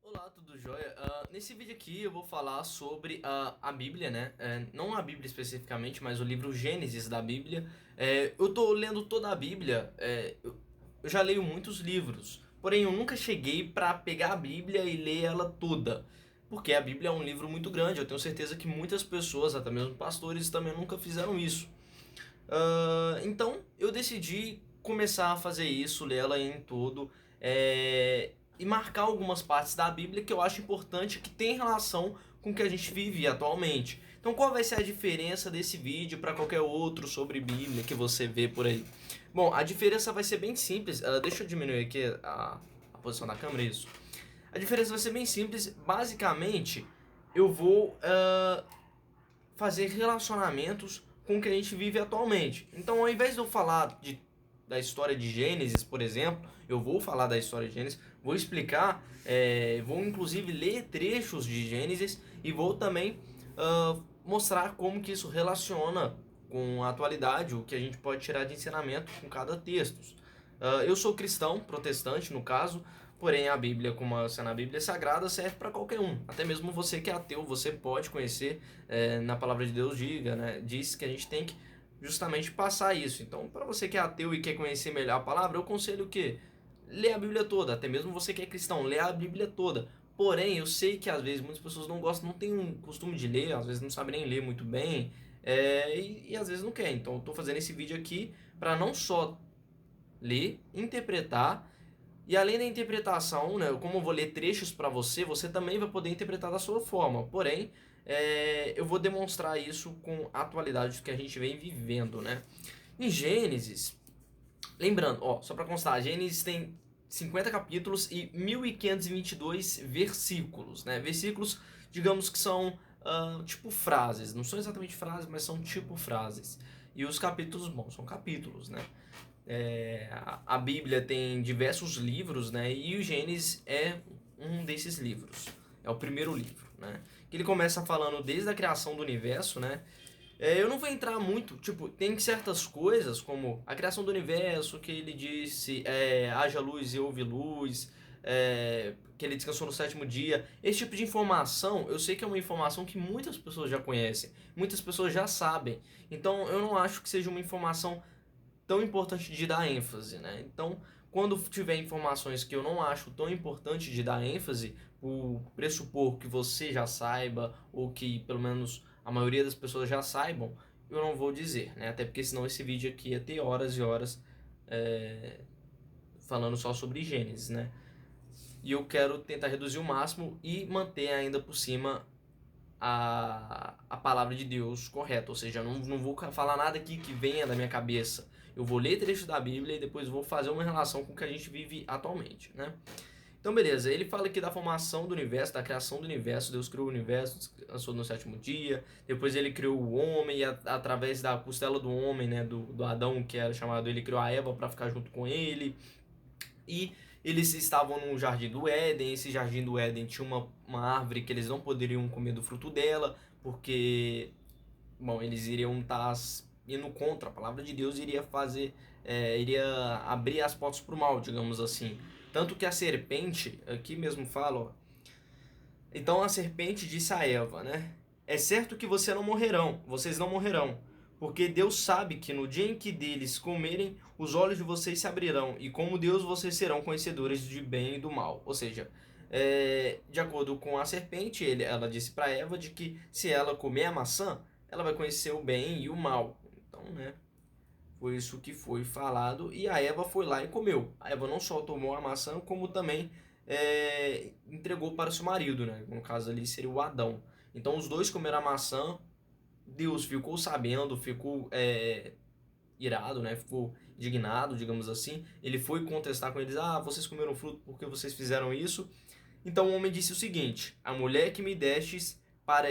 Olá, tudo jóia? Nesse vídeo aqui eu vou falar sobre a Bíblia, né? Não a Bíblia especificamente, mas o livro Gênesis da Bíblia. Eu tô lendo toda a Bíblia, eu já leio muitos livros, porém eu nunca cheguei para pegar a Bíblia e ler ela toda, porque a Bíblia é um livro muito grande. Eu tenho certeza que muitas pessoas, até mesmo pastores, também nunca fizeram isso. Então eu decidi começar a fazer isso, ler ela em todo, e marcar algumas partes da Bíblia que eu acho importante, que tem relação com o que a gente vive atualmente. Então qual vai ser a diferença desse vídeo para qualquer outro sobre Bíblia que você vê por aí? Bom, a diferença vai ser bem simples. Deixa eu diminuir aqui a posição da câmera, isso. A diferença vai ser bem simples. Basicamente, eu vou fazer relacionamentos com o que a gente vive atualmente. Então, ao invés de eu falar da história de Gênesis, por exemplo, eu vou falar da história de Gênesis, vou explicar, vou inclusive ler trechos de Gênesis e vou também mostrar como que isso relaciona com a atualidade, o que a gente pode tirar de ensinamento com cada texto. Eu sou cristão, protestante no caso, porém a Bíblia, como sendo a Bíblia sagrada, serve para qualquer um. Até mesmo você que é ateu, você pode conhecer, na palavra de Deus diz que a gente tem que justamente passar isso. Então, para você que é ateu e quer conhecer melhor a palavra, eu aconselho que lê a Bíblia toda. Até mesmo você que é cristão, lê a Bíblia toda. Porém, eu sei que às vezes muitas pessoas não gostam, não têm um costume de ler, às vezes não sabem nem ler muito bem, e às vezes não quer. Então, eu estou fazendo esse vídeo aqui para não só ler, interpretar, e além da interpretação, né, como eu vou ler trechos para você, você também vai poder interpretar da sua forma. Porém, eu vou demonstrar isso com a atualidade que a gente vem vivendo, né? Em Gênesis, lembrando, ó, só para constar, Gênesis tem 50 capítulos e 1522 versículos, né? Versículos, digamos que são tipo frases, não são exatamente frases, mas são tipo frases. E os capítulos, bom, são capítulos, né? A Bíblia tem diversos livros, né? E o Gênesis é um desses livros. É o primeiro livro, né? Que ele começa falando desde a criação do universo, né? Eu não vou entrar muito, tipo, tem certas coisas como a criação do universo, que ele disse, haja luz e houve luz, que ele descansou no sétimo dia. Esse tipo de informação, eu sei que é uma informação que muitas pessoas já conhecem, muitas pessoas já sabem. Então eu não acho que seja uma informação tão importante de dar ênfase, né? Então, quando tiver informações que eu não acho tão importante de dar ênfase, por pressupor que você já saiba, ou que pelo menos a maioria das pessoas já saibam, eu não vou dizer, né? Até porque senão esse vídeo aqui ia ter horas e horas é, falando só sobre Gênesis, né? E eu quero tentar reduzir o máximo e manter ainda por cima a palavra de Deus correta. Ou seja, eu não vou falar nada aqui que venha da minha cabeça. Eu vou ler trechos da Bíblia e depois vou fazer uma relação com o que a gente vive atualmente, né? Então, beleza, ele fala aqui da formação do universo, da criação do universo. Deus criou o universo, descansou no sétimo dia. Depois ele criou o homem, e através da costela do homem, né, do Adão, que era chamado, ele criou a Eva para ficar junto com ele. E eles estavam no jardim do Éden. Esse jardim do Éden tinha uma árvore que eles não poderiam comer do fruto dela, porque, bom, eles iriam estar indo contra a palavra de Deus, iria fazer, iria abrir as portas para o mal, digamos assim. Tanto que a serpente, aqui mesmo fala, ó, então a serpente disse a Eva, né? É certo que vocês não morrerão, porque Deus sabe que no dia em que deles comerem, os olhos de vocês se abrirão, e como Deus vocês serão conhecedores de bem e do mal. Ou seja, de acordo com a serpente, ela disse para Eva de que se ela comer a maçã, ela vai conhecer o bem e o mal. Então, né? Foi isso que foi falado e a Eva foi lá e comeu. A Eva não só tomou a maçã, como também entregou para o seu marido, né? No caso ali seria o Adão. Então os dois comeram a maçã. Deus ficou sabendo, ficou irado, né? Ficou indignado, digamos assim. Ele foi contestar com eles: ah, vocês comeram fruto porque vocês fizeram isso. Então o homem disse o seguinte: a mulher que me deste para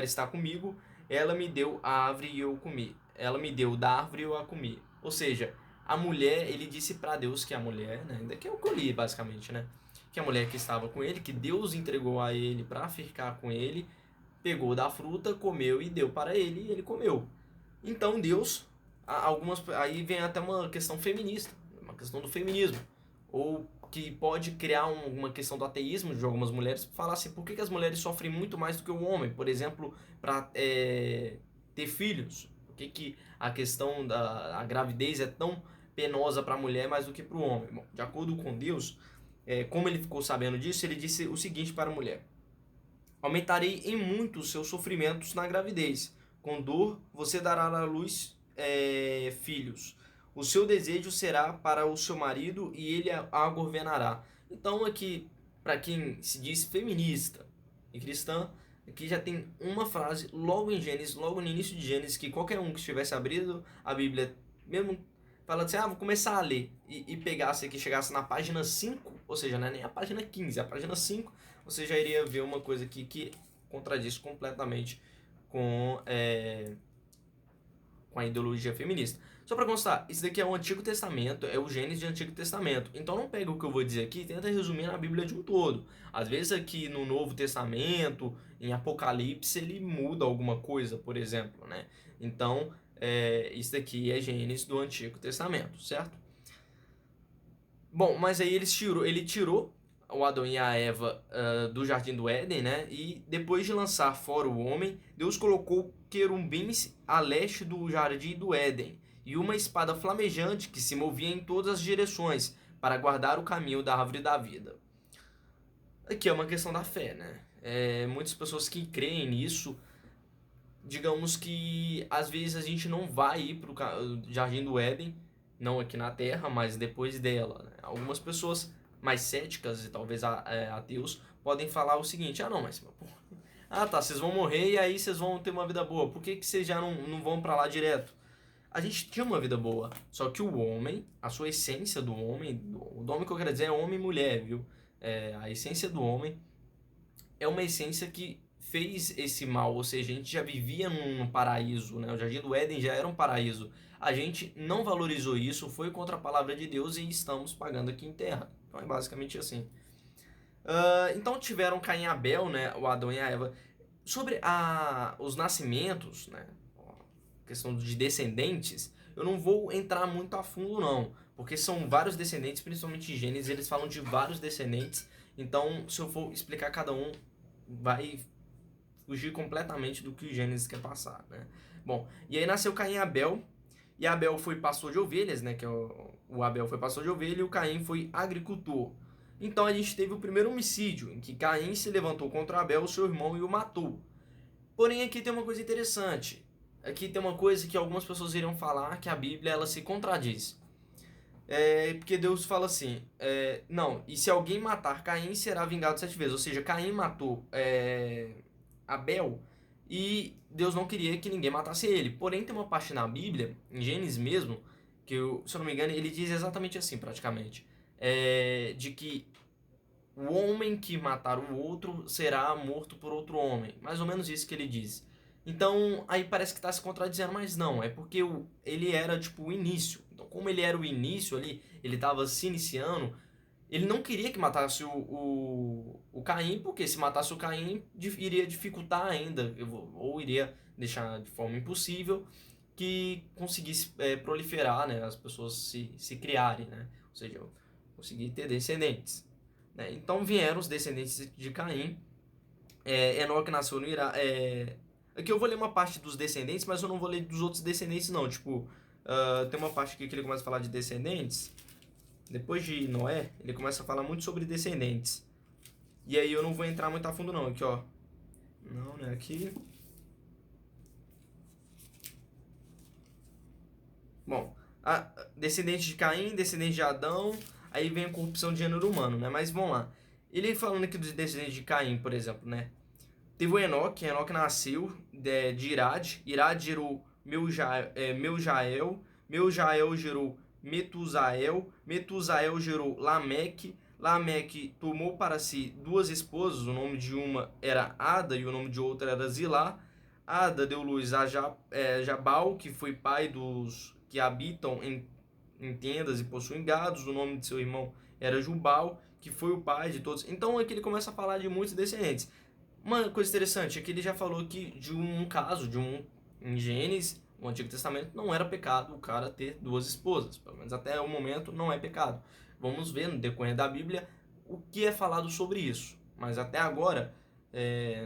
estar comigo, ela me deu a árvore e eu comi. Ela me deu da árvore e eu a comi. Ou seja, a mulher, ele disse para Deus que a mulher, né, que é o que eu li basicamente, né, que a mulher que estava com ele, que Deus entregou a ele para ficar com ele, pegou da fruta, comeu e deu para ele e ele comeu. Então Deus, algumas, aí vem até uma questão feminista, uma questão do feminismo, ou que pode criar uma questão do ateísmo de algumas mulheres, falar assim, por que as mulheres sofrem muito mais do que o homem? Por exemplo, para ter filhos. Por que a questão da a gravidez é tão penosa para a mulher mais do que para o homem? Bom, de acordo com Deus, como ele ficou sabendo disso, ele disse o seguinte para a mulher: aumentarei em muito os seus sofrimentos na gravidez. Com dor, você dará à luz filhos. O seu desejo será para o seu marido e ele a governará. Então, aqui, para quem se diz feminista e cristã, aqui já tem uma frase logo em Gênesis, logo no início de Gênesis, que qualquer um que estivesse abrindo a Bíblia, mesmo falando assim, vou começar a ler, e pegasse aqui, chegasse na página 5, ou seja, não é nem a página 15, a página 5, você já iria ver uma coisa aqui que contradiz completamente com a ideologia feminista. Só para constar, isso daqui é o Antigo Testamento, é o Gênesis do Antigo Testamento. Então não pega o que eu vou dizer aqui e tenta resumir na Bíblia de um todo. Às vezes aqui no Novo Testamento, em Apocalipse, ele muda alguma coisa, por exemplo, né? Então, isso daqui é Gênesis do Antigo Testamento, certo? Bom, mas aí ele tirou o Adão e a Eva do Jardim do Éden, né? E depois de lançar fora o homem, Deus colocou querubins a leste do Jardim do Éden e uma espada flamejante que se movia em todas as direções para guardar o caminho da árvore da vida. Aqui é uma questão da fé, né? Muitas pessoas que creem nisso, digamos que às vezes a gente não vai ir para o Jardim do Éden, não aqui na Terra, mas depois dela, né? Algumas pessoas mais céticas e talvez ateus podem falar o seguinte: não, mas tá, vocês vão morrer e aí vocês vão ter uma vida boa, por que vocês já não vão para lá direto? A gente tinha uma vida boa, só que o homem, a sua essência do homem que eu quero dizer é homem e mulher, viu? A essência do homem é uma essência que fez esse mal, ou seja, a gente já vivia num paraíso, né? O Jardim do Éden já era um paraíso. A gente não valorizou isso, foi contra a palavra de Deus e estamos pagando aqui em terra. Então é basicamente assim. Então tiveram Caim e Abel, né? O Adão e a Eva. Sobre os nascimentos, né? Questão de descendentes, eu não vou entrar muito a fundo não, porque são vários descendentes, principalmente em Gênesis, eles falam de vários descendentes, então se eu for explicar cada um, vai fugir completamente do que o Gênesis quer passar, né? Bom, e aí nasceu Caim e Abel foi pastor de ovelhas, né? Que o Abel foi pastor de ovelha e o Caim foi agricultor. Então a gente teve o primeiro homicídio, em que Caim se levantou contra Abel, seu irmão, e o matou. Porém, aqui tem uma coisa interessante. Aqui tem uma coisa que algumas pessoas iriam falar, que a Bíblia ela se contradiz. Porque Deus fala assim, não, e se alguém matar Caim, será vingado 7 vezes. Ou seja, Caim matou Abel e Deus não queria que ninguém matasse ele. Porém, tem uma parte na Bíblia, em Gênesis mesmo, que se eu não me engano, ele diz exatamente assim, praticamente. De que o homem que matar o outro será morto por outro homem. Mais ou menos isso que ele diz. Então, aí parece que está se contradizendo, mas não, é porque ele era tipo o início. Então, como ele era o início ali, ele estava se iniciando, ele não queria que matasse o Caim, porque se matasse o Caim, iria dificultar ainda, ou iria deixar de forma impossível que conseguisse proliferar, né, as pessoas se criarem, né? Ou seja, conseguir ter descendentes. Né? Então vieram os descendentes de Caim. Enoque nasceu no Iraque. Aqui eu vou ler uma parte dos descendentes, mas eu não vou ler dos outros descendentes não. Tipo, tem uma parte aqui que ele começa a falar de descendentes. Depois de Noé, ele começa a falar muito sobre descendentes. E aí eu não vou entrar muito a fundo não. Aqui, ó. Não, né? Aqui. Bom, descendente de Caim, descendente de Adão. Aí vem a corrupção de gênero humano, né? Mas vamos lá. Ele falando aqui dos descendentes de Caim, por exemplo, né? Teve o Enoque nasceu de Irad. Irad gerou Meujael. Meujael gerou Metusael. Metusael gerou Lameque. Lameque tomou para si duas esposas. O nome de uma era Ada e o nome de outra era Zilá. Ada deu luz a Jabal, que foi pai dos que habitam em tendas e possuem gados. O nome de seu irmão era Jubal, que foi o pai de todos. Então aqui ele começa a falar de muitos descendentes. Uma coisa interessante é que ele já falou que de um caso, em Gênesis, no Antigo Testamento, não era pecado o cara ter duas esposas. Pelo menos até o momento não é pecado. vamos ver no decorrer da Bíblia o que é falado sobre isso. Mas até agora,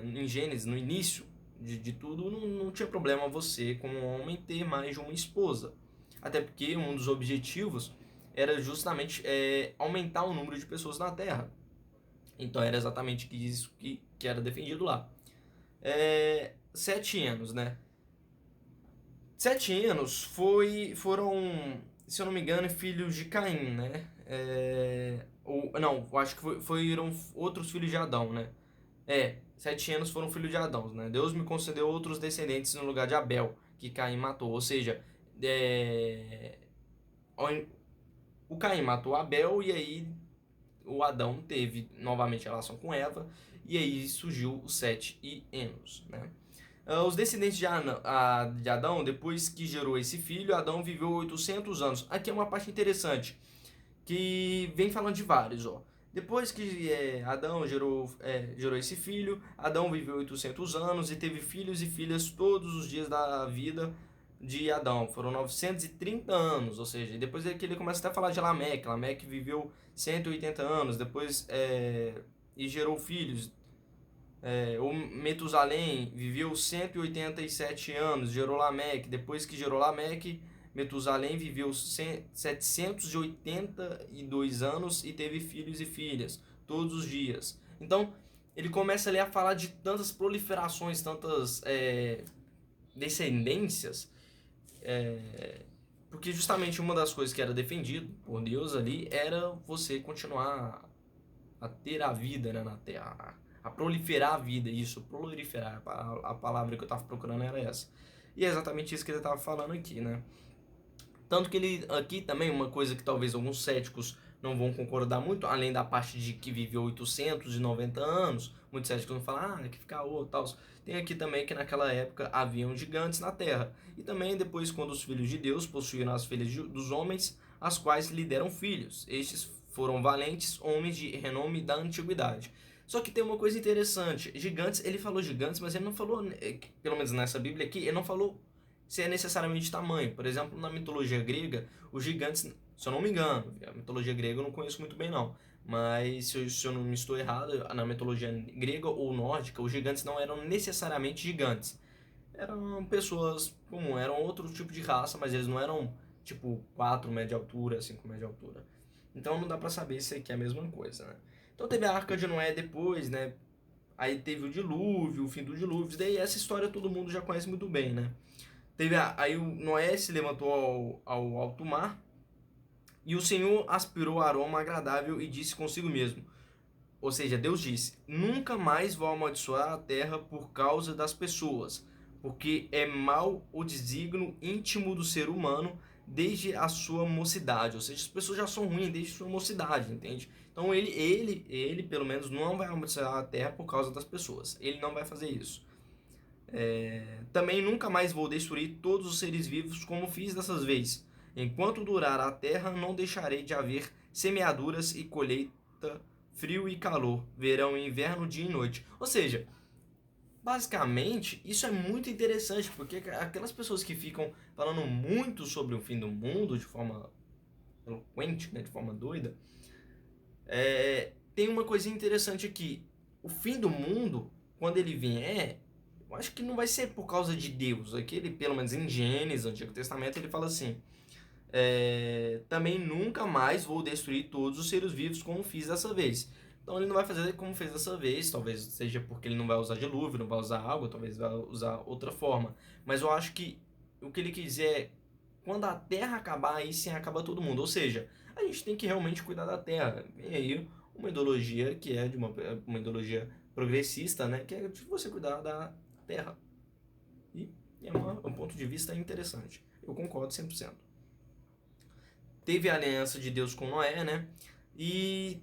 em Gênesis, no início de tudo, não tinha problema você, como homem, ter mais de uma esposa. Até porque um dos objetivos era justamente aumentar o número de pessoas na Terra. Então era exatamente isso que era defendido lá. 7 anos, né? 7 anos foram, se eu não me engano, filhos de Caim, né? Não, eu acho que foram outros filhos de Adão, né? 7 anos foram filhos de Adão, né? Deus me concedeu outros descendentes no lugar de Abel, que Caim matou. Ou seja, o Caim matou Abel e aí o Adão teve novamente relação com Eva e aí surgiu os 7 Enos, né? Os descendentes de Adão, depois que gerou esse filho, Adão viveu 800 anos. Aqui é uma parte interessante, que vem falando de vários, ó. Depois que Adão gerou esse filho, Adão viveu 800 anos e teve filhos e filhas todos os dias da vida de Adão. Foram 930 anos, ou seja, depois que ele começa até a falar de Lameque. Lameque viveu 180 anos, depois e gerou filhos. O Metusalém viveu 187 anos, gerou Lameque. Depois que gerou Lameque, Metusalém viveu 782 anos e teve filhos e filhas, todos os dias. Então, ele começa ali a falar de tantas proliferações, tantas descendências, porque justamente uma das coisas que era defendido por Deus ali era você continuar a ter a vida, né, na Terra, a proliferar a vida. Isso, proliferar, a palavra que eu estava procurando era essa. E é exatamente isso que ele estava falando aqui, né? Tanto que ele aqui também, uma coisa que talvez alguns céticos não vão concordar muito, além da parte de que viveu 890 anos, muitos céticos vão falar, que fica tal. Tem aqui também que naquela época haviam gigantes na terra. E também depois quando os filhos de Deus possuíram as filhas dos homens, as quais lhe deram filhos. Estes foram valentes homens de renome da antiguidade. Só que tem uma coisa interessante, gigantes, ele falou gigantes, mas ele não falou, pelo menos nessa Bíblia aqui, ele não falou se é necessariamente tamanho. Por exemplo, na mitologia grega, os gigantes, se eu não me engano, a mitologia grega eu não conheço muito bem não, mas se eu não me estou errado, na mitologia grega ou nórdica, os gigantes não eram necessariamente gigantes. Eram pessoas comuns, eram outro tipo de raça, mas eles não eram tipo 4 metros de altura, 5 metros de altura. Então não dá pra saber se aqui é a mesma coisa, né? Então teve a Arca de Noé depois, né? Aí teve o dilúvio, o fim do dilúvio, daí essa história todo mundo já conhece muito bem, né? Aí o Noé se levantou ao alto mar, e o Senhor aspirou aroma agradável e disse consigo mesmo. Ou seja, Deus disse, nunca mais vou amaldiçoar a terra por causa das pessoas, porque é mau o desígnio íntimo do ser humano desde a sua mocidade. Ou seja, as pessoas já são ruins desde a sua mocidade, entende? Então ele pelo menos, não vai amaldiçoar a terra por causa das pessoas. Ele não vai fazer isso. Também nunca mais vou destruir todos os seres vivos como fiz dessas vezes. Enquanto durar a terra, não deixarei de haver semeaduras e colheita, frio e calor, verão e inverno, dia e noite. Ou seja, basicamente, isso é muito interessante, porque aquelas pessoas que ficam falando muito sobre o fim do mundo de forma eloquente, né, de forma doida, tem uma coisinha interessante aqui. O fim do mundo, quando ele vier, eu acho que não vai ser por causa de Deus. Aqui ele, pelo menos em Gênesis, no Antigo Testamento, ele fala assim, também nunca mais vou destruir todos os seres vivos como fiz dessa vez. Então ele não vai fazer como fez dessa vez, talvez seja porque ele não vai usar dilúvio, não vai usar água, talvez vai usar outra forma. Mas eu acho que o que ele quis dizer é, quando a terra acabar, aí sim acaba todo mundo. Ou seja, a gente tem que realmente cuidar da terra. E aí uma ideologia que é de uma ideologia progressista, né, que é de você cuidar da terra. E é um ponto de vista interessante. Eu concordo 100%. Teve a aliança de Deus com Noé, né? E,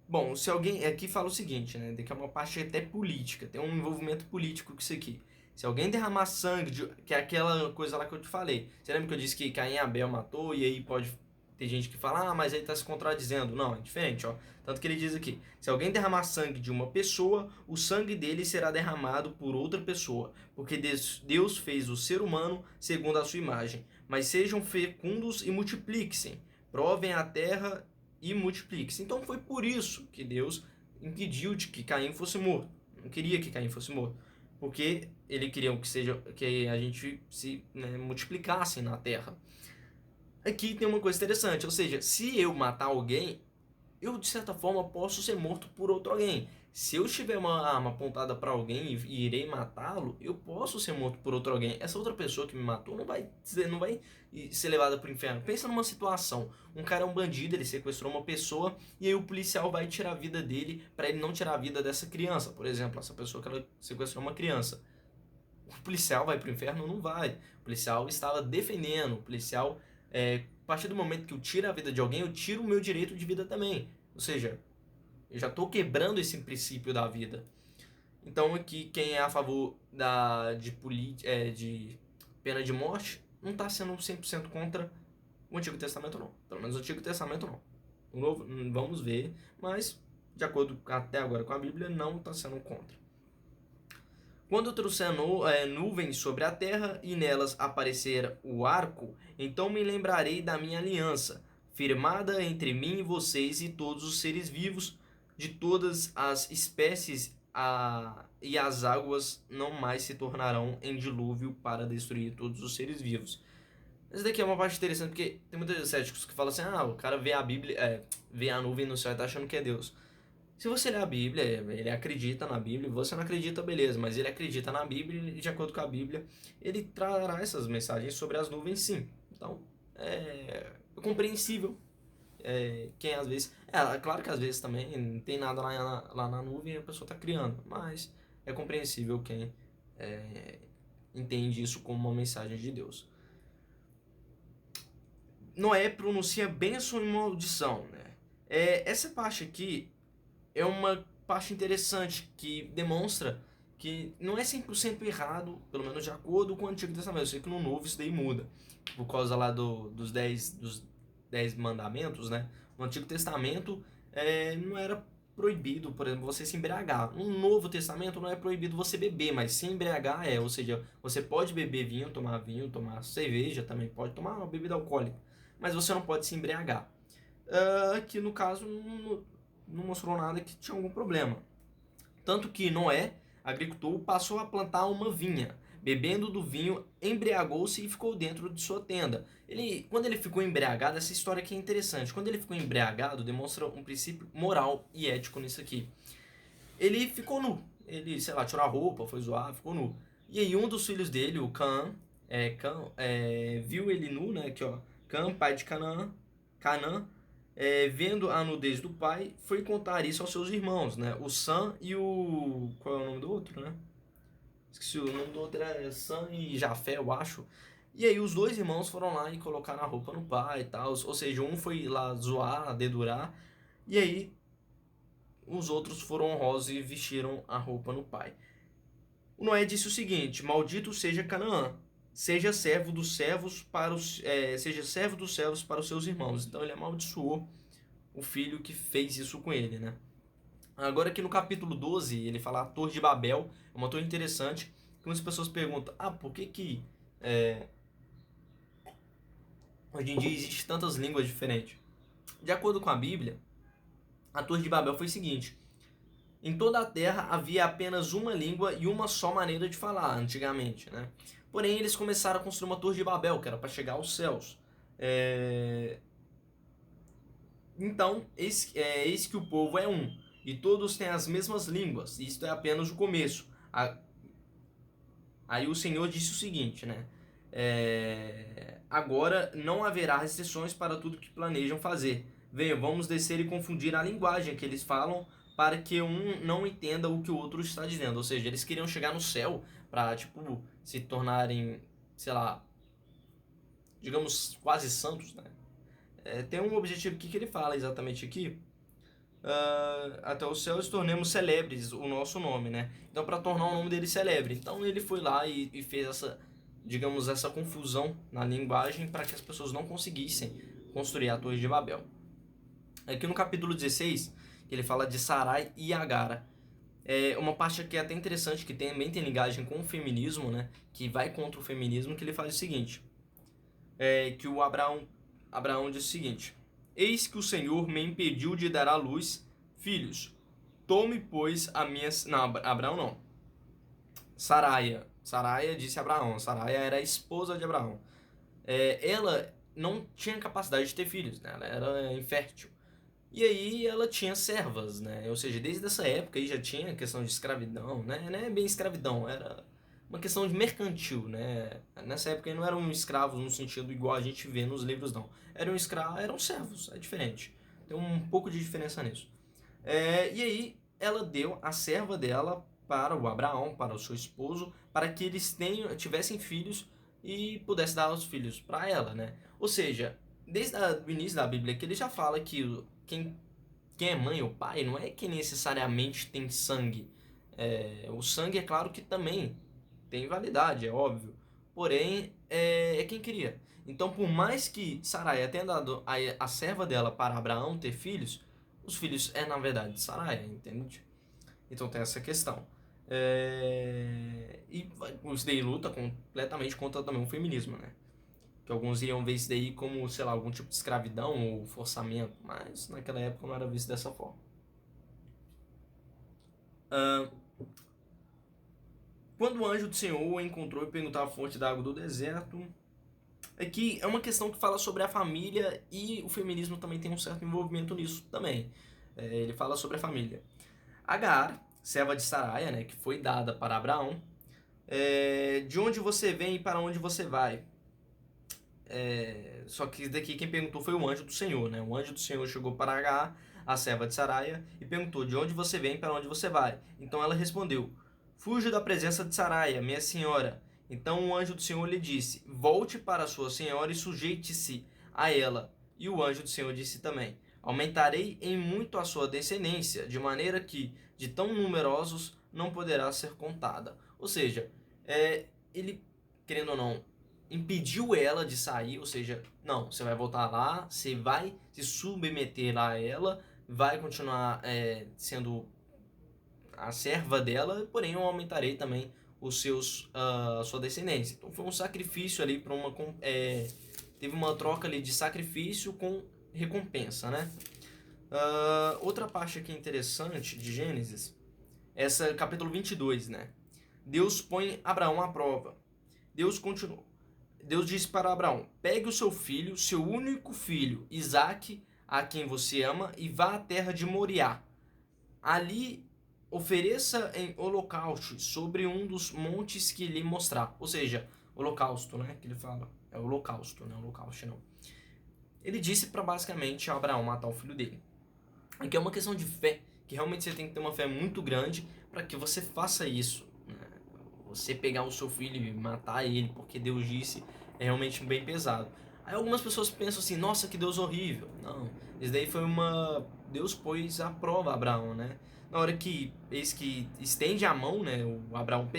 bom, se alguém... Aqui fala o seguinte, né? Que é uma parte até política. Tem um envolvimento político com isso aqui. Se alguém derramar sangue, que é aquela coisa lá que eu te falei. Você lembra que eu disse que Caim e Abel matou? E aí pode ter gente que fala, mas aí tá se contradizendo. Não, é diferente, ó. Tanto que ele diz aqui, se alguém derramar sangue de uma pessoa, o sangue dele será derramado por outra pessoa. Porque Deus fez o ser humano segundo a sua imagem. Mas sejam fecundos e multipliquem. Provem a terra e multiplique-se. Então foi por isso que Deus impediu de que Caim fosse morto. Não queria que Caim fosse morto, porque ele queria que a gente se, né, multiplicasse na terra. Aqui tem uma coisa interessante, ou seja, se eu matar alguém, eu de certa forma posso ser morto por outro alguém. Se eu tiver uma arma apontada para alguém e irei matá-lo, eu posso ser morto por outro alguém. Essa outra pessoa que me matou não vai ser levada para o inferno. Pensa numa situação: um cara é um bandido, ele sequestrou uma pessoa e aí o policial vai tirar a vida dele para ele não tirar a vida dessa criança. Por exemplo, essa pessoa que ela sequestrou uma criança. O policial vai para o inferno? Não vai. O policial estava defendendo. O policial, a partir do momento que eu tiro a vida de alguém, eu tiro o meu direito de vida também. Ou seja, eu já estou quebrando esse princípio da vida. Então aqui quem é a favor de pena de morte não está sendo 100% contra o Antigo Testamento não. Pelo menos o Antigo Testamento não. O Novo, vamos ver, mas de acordo até agora com a Bíblia, não está sendo contra. Quando trouxer nuvens sobre a terra e nelas aparecer o arco, então me lembrarei da minha aliança, firmada entre mim e vocês e todos os seres vivos de todas as espécies, e as águas não mais se tornarão em dilúvio para destruir todos os seres vivos. Essa daqui é uma parte interessante, porque tem muitos céticos que falam assim: o cara vê a Bíblia, vê a nuvem no céu e tá achando que é Deus. Se você ler a Bíblia, ele acredita na Bíblia, você não acredita, beleza, mas ele acredita na Bíblia e de acordo com a Bíblia, ele trará essas mensagens sobre as nuvens sim. Então, é compreensível. Quem às vezes... claro que às vezes também não tem nada lá na nuvem e a pessoa está criando, mas é compreensível quem entende isso como uma mensagem de Deus. Noé pronuncia bênção e maldição, né? Essa parte aqui é uma parte interessante que demonstra que não é 100% errado, pelo menos de acordo com o Antigo Testamento. Eu sei que no Novo isso daí muda, por causa lá dos 10 mandamentos, né? No Antigo Testamento não era proibido, por exemplo, você se embriagar. No Novo Testamento não é proibido você beber, mas se embriagar ou seja, você pode beber vinho, tomar cerveja também, pode tomar uma bebida alcoólica, mas você não pode se embriagar. Aqui no caso não mostrou nada que tinha algum problema. Tanto que Noé, agricultor, passou a plantar uma vinha. Bebendo do vinho, embriagou-se e ficou dentro de sua tenda. Quando ele ficou embriagado, essa história aqui é interessante. Quando ele ficou embriagado, demonstra um princípio moral e ético nisso aqui. Ele ficou nu. Ele, sei lá, tirou a roupa, foi zoar, ficou nu. E aí um dos filhos dele, o Cã, viu ele nu, né? Aqui, ó. Cã, pai de Canaã, vendo a nudez do pai, foi contar isso aos seus irmãos, né? O Sam e o... Qual é o nome do outro, né? Esqueci, o nome do outro é Sam e Jafé, eu acho. E aí os dois irmãos foram lá e colocaram a roupa no pai e tal. Ou seja, um foi lá zoar, dedurar. E aí os outros foram honrosos e vestiram a roupa no pai. O Noé disse o seguinte: maldito seja Canaã, seja servo dos servos para os seus irmãos. Então ele amaldiçoou o filho que fez isso com ele, né? Agora aqui no capítulo 12, ele fala a Torre de Babel, é uma torre interessante, que muitas pessoas perguntam: por que hoje em dia existem tantas línguas diferentes? De acordo com a Bíblia, a Torre de Babel foi o seguinte: em toda a terra havia apenas uma língua e uma só maneira de falar, antigamente, né? Porém, eles começaram a construir uma Torre de Babel, que era para chegar aos céus. Então, eis que o povo é um, e todos têm as mesmas línguas. Isto é apenas o começo. Aí o Senhor disse o seguinte, né? Agora não haverá restrições para tudo que planejam fazer. Venham, vamos descer e confundir a linguagem que eles falam, para que um não entenda o que o outro está dizendo. Ou seja, eles queriam chegar no céu para, tipo, se tornarem, sei lá, digamos, quase santos, né? Tem um objetivo aqui que ele fala exatamente aqui. Até os céus tornemos celebres o nosso nome, né? Então, para tornar o nome dele celebre. Então, ele foi lá e fez essa confusão na linguagem para que as pessoas não conseguissem construir a Torre de Babel. Aqui no capítulo 16, ele fala de Sarai e Agara. Uma parte aqui até interessante, que também tem ligagem com o feminismo, né? Que vai contra o feminismo, que ele faz o seguinte. Que o Abraão diz o seguinte: Eis que o Senhor me impediu de dar à luz filhos. Tome, pois, a minha... Não, Abraão não. Saraia. Saraia disse a Abraão. Saraia era a esposa de Abraão. Ela não tinha capacidade de ter filhos, né? Ela era infértil. E aí ela tinha servas, né? Ou seja, desde essa época aí já tinha questão de escravidão, né? Não é bem escravidão, era uma questão de mercantil, né? Nessa época aí não eram escravos no sentido igual a gente vê nos livros, não. Eram servos, é diferente. Tem um pouco de diferença nisso. E aí ela deu a serva dela para o Abraão, para o seu esposo, para que eles tivessem filhos e pudesse dar os filhos para ela, né? Ou seja, desde o início da Bíblia que ele já fala que quem é mãe ou pai não é que necessariamente tem sangue. O sangue é claro que também tem validade, é óbvio. Porém, é quem cria. Então, por mais que Saraia tenha dado a serva dela para Abraão ter filhos, os filhos na verdade de Saraia, entende? Então tem essa questão. E isso daí luta completamente contra também o feminismo, né? Que alguns iriam ver isso daí como, sei lá, algum tipo de escravidão ou forçamento, mas naquela época não era visto dessa forma. Quando o anjo do Senhor o encontrou e perguntou a fonte da água do deserto, é uma questão que fala sobre a família e o feminismo também tem um certo envolvimento nisso também. Ele fala sobre a família. Agar, serva de Saraia, né, que foi dada para Abraão, de onde você vem e para onde você vai? Só que daqui quem perguntou foi o anjo do Senhor, né? O anjo do Senhor chegou para Agar, a serva de Saraia, e perguntou: de onde você vem e para onde você vai? Então ela respondeu: fujo da presença de Saraia, minha senhora. Então o anjo do Senhor lhe disse: volte para sua senhora e sujeite-se a ela. E o anjo do Senhor disse também: aumentarei em muito a sua descendência, de maneira que de tão numerosos não poderá ser contada. Ou seja, ele, querendo ou não, impediu ela de sair, ou seja, não, você vai voltar lá, você vai se submeter a ela, vai continuar sendo a serva dela, porém eu aumentarei também a sua descendência. Então foi um sacrifício ali para teve uma troca ali de sacrifício com recompensa, né? Outra parte aqui interessante de Gênesis, essa capítulo 22, né? Deus põe Abraão à prova. Deus disse para Abraão: pegue o seu filho, seu único filho, Isaque, a quem você ama, e vá à terra de Moriá. Ali ofereça em holocausto sobre um dos montes que lhe mostrar. Ou seja, holocausto, né? Que ele fala. É holocausto, não é holocausto, não. Ele disse para basicamente Abraão matar o filho dele. Aqui é uma questão de fé, que realmente você tem que ter uma fé muito grande para que você faça isso. Você pegar o seu filho e matar ele porque Deus disse é realmente bem pesado. Aí algumas pessoas pensam assim: nossa, que Deus horrível. Não, isso daí foi Deus pôs à prova Abraão, né? Na hora que eis que estende a mão, né? O Abraão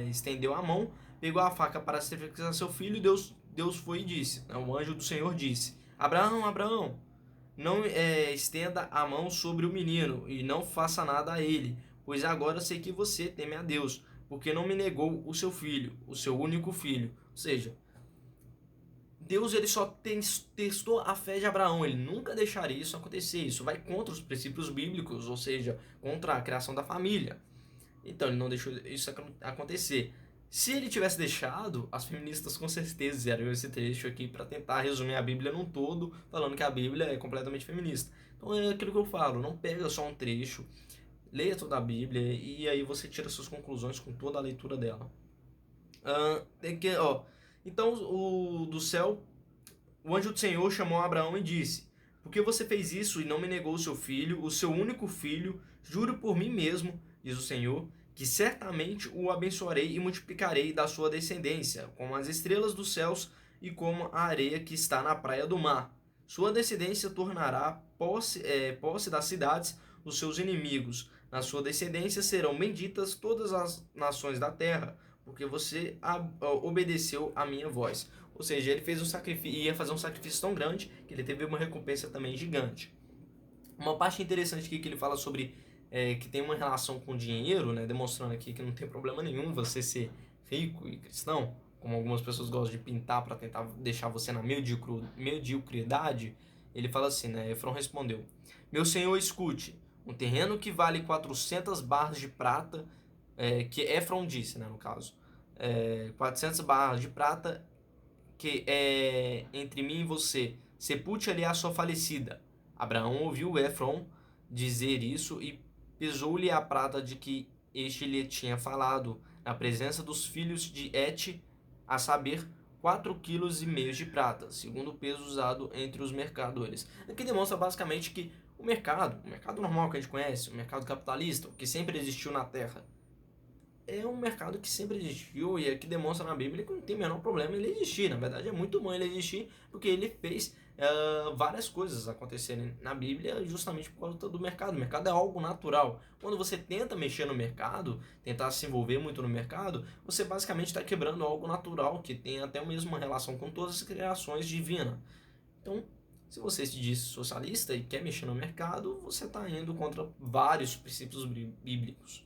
estendeu a mão, pegou a faca para sacrificar seu filho, e Deus foi e disse, né? O anjo do Senhor disse: Abraão, Abraão, não estenda a mão sobre o menino e não faça nada a ele, pois agora sei que você teme a Deus, porque não me negou o seu filho, o seu único filho. Ou seja, Deus ele só testou a fé de Abraão, ele nunca deixaria isso acontecer. Isso vai contra os princípios bíblicos, ou seja, contra a criação da família. Então ele não deixou isso acontecer. Se ele tivesse deixado, as feministas com certeza fizeram esse trecho aqui para tentar resumir a Bíblia num todo, falando que a Bíblia é completamente feminista. Então é aquilo que eu falo, não pega só um trecho, leia toda a Bíblia e aí você tira suas conclusões com toda a leitura dela. Então do céu, o anjo do Senhor chamou Abraão e disse: por que você fez isso e não me negou o seu filho, o seu único filho? Juro por mim mesmo, diz o Senhor, que certamente o abençoarei e multiplicarei da sua descendência, como as estrelas dos céus e como a areia que está na praia do mar. Sua descendência tornará posse das cidades dos seus inimigos. Na sua descendência serão benditas todas as nações da terra, porque você obedeceu a minha voz. Ou seja, ele fez ia fazer um sacrifício tão grande que ele teve uma recompensa também gigante. Uma parte interessante aqui que ele fala sobre que tem uma relação com dinheiro, né, demonstrando aqui que não tem problema nenhum você ser rico e cristão, como algumas pessoas gostam de pintar para tentar deixar você na mediocridade. Ele fala assim, né? Efron respondeu: Meu senhor, escute, um terreno que vale 400 barras de prata, que Efron disse, né, no caso, 400 barras de prata, que é entre mim e você, sepulte ali a sua falecida. Abraão ouviu Efron dizer isso e pesou-lhe a prata de que este lhe tinha falado, na presença dos filhos de Et, a saber, 4,5 kg de prata, segundo o peso usado entre os mercadores. Aqui demonstra basicamente que o mercado normal que a gente conhece, o mercado capitalista, o que sempre existiu na Terra, é um mercado que sempre existiu e aqui demonstra na Bíblia que não tem o menor problema ele existir. Na verdade, é muito bom ele existir porque ele fez várias coisas acontecerem na Bíblia justamente por causa do mercado. O mercado é algo natural. Quando você tenta mexer no mercado, tentar se envolver muito no mercado, você basicamente está quebrando algo natural que tem até mesmo uma relação com todas as criações divinas. Então, se você se diz socialista e quer mexer no mercado, você está indo contra vários princípios bíblicos.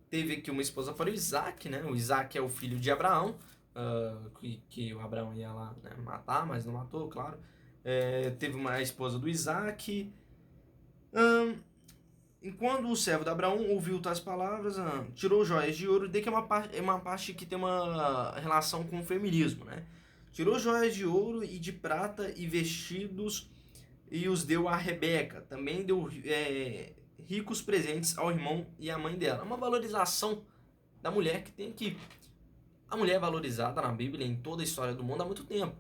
Teve aqui uma esposa para o Isaac, né? O Isaac é o filho de Abraão, que o Abraão ia lá, né, matar, mas não matou, claro. Teve uma esposa do Isaac. Enquanto o servo de Abraão ouviu tais palavras, tirou joias de ouro, que é uma parte que tem uma relação com o feminismo, né? Tirou joias de ouro e de prata e vestidos e os deu a Rebeca. Também deu ricos presentes ao irmão e à mãe dela. Uma valorização da mulher que tem que... A mulher é valorizada na Bíblia em toda a história do mundo há muito tempo.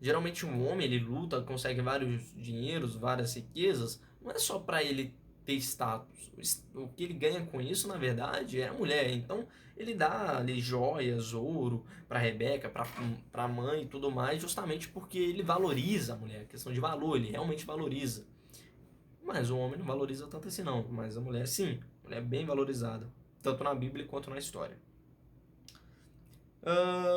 Geralmente um homem, ele luta, consegue vários dinheiros, várias riquezas, não é só para ele ter status. O que ele ganha com isso, na verdade, é a mulher. Então, ele dá ali joias, ouro para Rebeca, para a mãe e tudo mais, justamente porque ele valoriza a mulher. Questão de valor, ele realmente valoriza. Mas o homem não valoriza tanto assim não, mas a mulher sim, a mulher é bem valorizada, tanto na Bíblia quanto na história.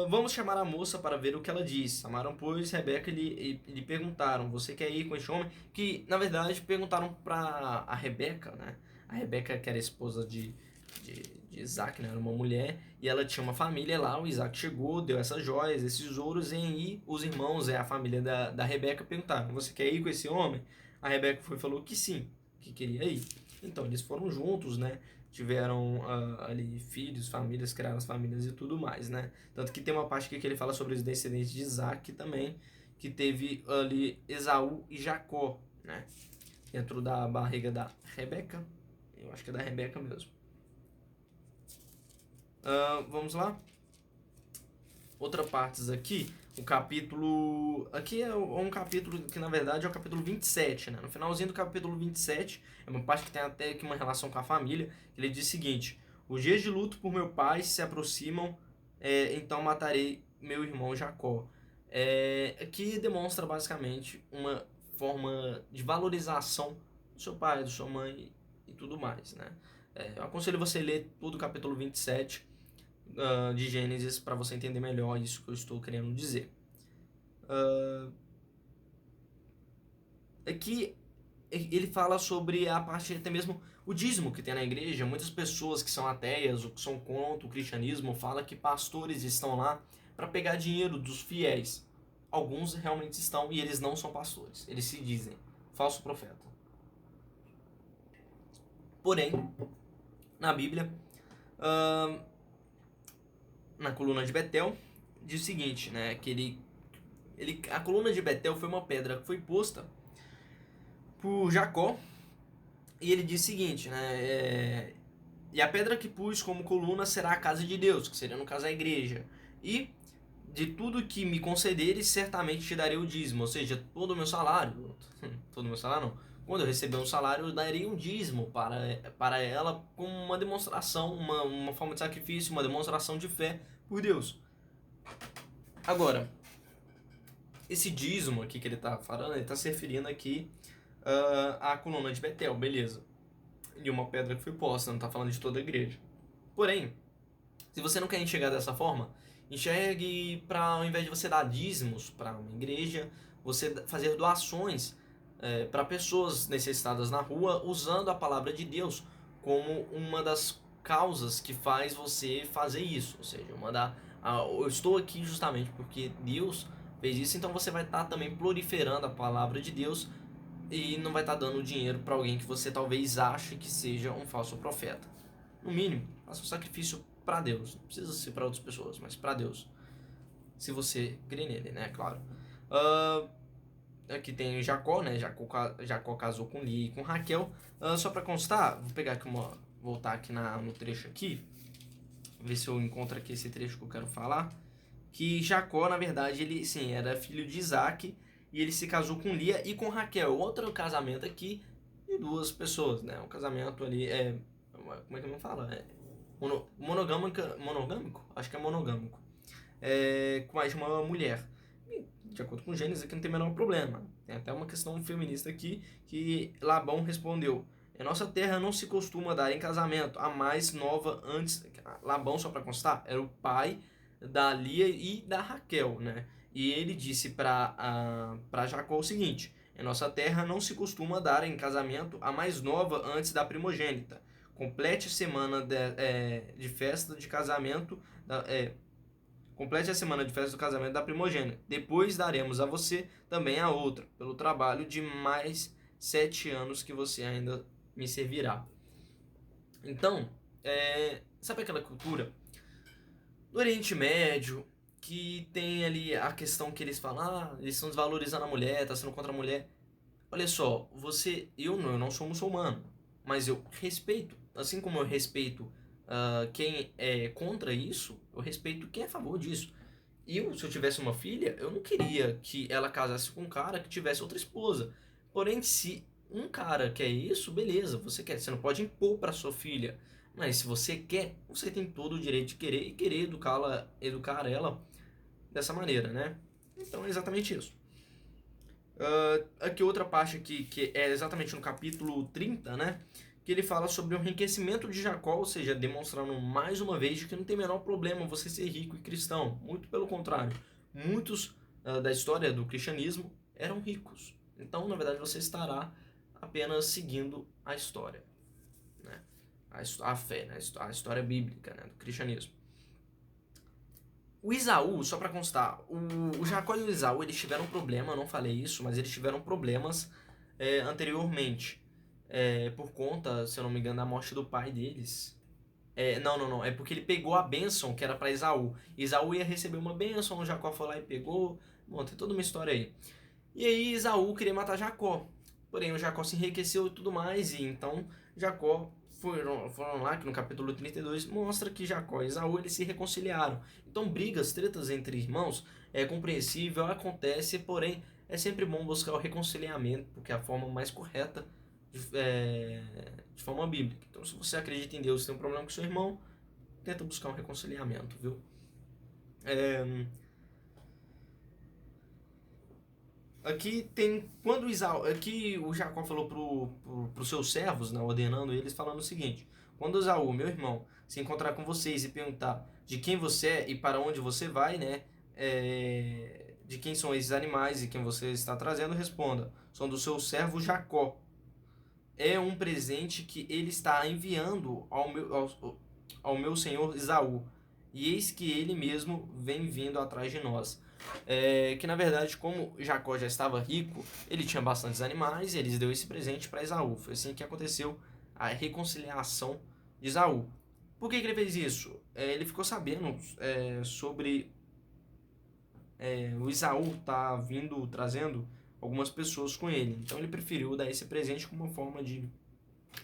Vamos chamar a moça para ver o que ela diz. Chamaram, pois, Rebeca e lhe perguntaram: Você quer ir com este homem? Que, na verdade, perguntaram para a Rebeca, né? A Rebeca, que era esposa de Isaac, né? Era uma mulher, e ela tinha uma família lá. O Isaac chegou, deu essas joias, esses ouros, e os irmãos, a família da Rebeca, perguntaram: Você quer ir com esse homem? A Rebeca falou que sim, que queria ir. Então, eles foram juntos, né? Tiveram ali filhos, famílias, criaram as famílias e tudo mais, né? Tanto que tem uma parte aqui que ele fala sobre os descendentes de Isaac também, que teve ali Esaú e Jacó, né? Dentro da barriga da Rebeca. Eu acho que é da Rebeca mesmo. Vamos lá? Outra partes aqui, o capítulo... Aqui é um capítulo que, na verdade, é o capítulo 27, né? No finalzinho do capítulo 27, é uma parte que tem até aqui uma relação com a família, ele diz o seguinte: Os dias de luto por meu pai se aproximam, então matarei meu irmão Jacó. Aqui demonstra, basicamente, uma forma de valorização do seu pai, da sua mãe e tudo mais, né? Eu aconselho você a ler todo o capítulo 27, de Gênesis para você entender melhor isso que eu estou querendo dizer. Aqui ele fala sobre a parte, até mesmo o dízimo que tem na igreja. Muitas pessoas que são ateias ou que são contra o cristianismo falam que pastores estão lá para pegar dinheiro dos fiéis. Alguns realmente estão e eles não são pastores. Eles se dizem falso profeta. Porém, na Bíblia, na coluna de Betel, diz o seguinte, né? Que a coluna de Betel foi uma pedra que foi posta por Jacó, e ele diz o seguinte, né? E a pedra que pus como coluna será a casa de Deus, que seria no caso a igreja. E de tudo que me concederes, certamente te darei o dízimo, ou seja, todo o meu salário. Todo o meu salário não. Quando eu receber um salário, eu darei um dízimo para ela, como uma demonstração, uma forma de sacrifício, uma demonstração de fé por Deus. Agora, esse dízimo aqui que ele está falando, ele está se referindo aqui à coluna de Betel, beleza. De uma pedra que foi posta, não está falando de toda a igreja. Porém, se você não quer enxergar dessa forma, enxergue para, ao invés de você dar dízimos para uma igreja, você fazer doações para pessoas necessitadas na rua, usando a palavra de Deus como uma das causas que faz você fazer isso. Ou seja, eu estou aqui justamente porque Deus fez isso, então você vai estar também proliferando a palavra de Deus e não vai estar dando dinheiro para alguém que você talvez ache que seja um falso profeta. No mínimo, faça um sacrifício para Deus. Não precisa ser para outras pessoas, mas para Deus. Se você crê nele, né? Claro. Aqui tem Jacó, né? Jacó casou com Lia e com Raquel. Só para constar, vou pegar aqui voltar aqui no trecho aqui. Ver se eu encontro aqui esse trecho que eu quero falar. Que Jacó, na verdade, ele sim, era filho de Isaac. E ele se casou com Lia e com Raquel. Outro casamento aqui de duas pessoas, né? Um casamento ali, como é que eu falo? Monogâmico? Acho que é monogâmico. Com mais de uma mulher. E, de acordo com Gênesis, aqui não tem o menor problema. Tem até uma questão feminista aqui que Labão respondeu: em nossa terra não se costuma dar em casamento a mais nova antes. Labão, só para constar, era o pai da Lia e da Raquel, né? E ele disse para Jacó o seguinte: em nossa terra não se costuma dar em casamento a mais nova antes da primogênita. Complete a semana de festa de casamento. Complete a semana de festa do casamento da primogênita. Depois daremos a você também a outra, pelo trabalho de mais 7 anos que você ainda me servirá. Então, sabe aquela cultura do Oriente Médio que tem ali a questão que eles falam, eles estão desvalorizando a mulher, tá sendo contra a mulher. Olha só, eu não sou muçulmano, mas eu respeito, assim como eu respeito quem é contra isso, eu respeito quem é a favor disso. Se eu tivesse uma filha, eu não queria que ela casasse com um cara que tivesse outra esposa. Porém, se um cara quer isso, beleza, você não pode impor para sua filha. Mas se você quer, você tem todo o direito de querer e querer educar ela dessa maneira, né? Então é exatamente isso. Aqui outra parte aqui, que é exatamente no capítulo 30, né? Que ele fala sobre o enriquecimento de Jacó, ou seja, demonstrando mais uma vez que não tem o menor problema você ser rico e cristão. Muito pelo contrário. Muitos da história do cristianismo eram ricos. Então, na verdade, você estará apenas seguindo a história, né? A fé, né? A história bíblica, né? Do cristianismo. O Esaú, só para constar, o Jacó e o Esaú, eles tiveram problema, eu não falei isso, mas eles tiveram problemas anteriormente. Por conta, se eu não me engano, da morte do pai deles. Não. É porque ele pegou a bênção que era para Esaú. Esaú ia receber uma bênção, o Jacó foi lá e pegou. Bom, tem toda uma história aí. E aí Esaú queria matar Jacó. Porém, o Jacó se enriqueceu e tudo mais, e então Jacó foram lá, que no capítulo 32 mostra que Jacó e Esaú eles se reconciliaram. Então, brigas, tretas entre irmãos é compreensível, acontece, porém é sempre bom buscar o reconciliamento, porque é a forma mais correta de forma bíblica. Então, se você acredita em Deus e tem um problema com seu irmão, tenta buscar um reconciliamento, viu? Aqui tem aqui o Jacó falou pros seus servos, né, ordenando eles, falando o seguinte: quando Esaú, meu irmão, se encontrar com vocês e perguntar de quem você é e para onde você vai, né, de quem são esses animais e quem você está trazendo, responda: são do seu servo Jacó. É um presente que ele está enviando ao meu senhor Esaú. E eis que ele mesmo vem vindo atrás de nós. Que na verdade, como Jacó já estava rico, ele tinha bastantes animais e eles deu esse presente para Esaú. Foi assim que aconteceu a reconciliação de Esaú. Por que ele fez isso? Ele ficou sabendo sobre o Esaú tá vindo trazendo algumas pessoas com ele. Então ele preferiu dar esse presente como uma forma de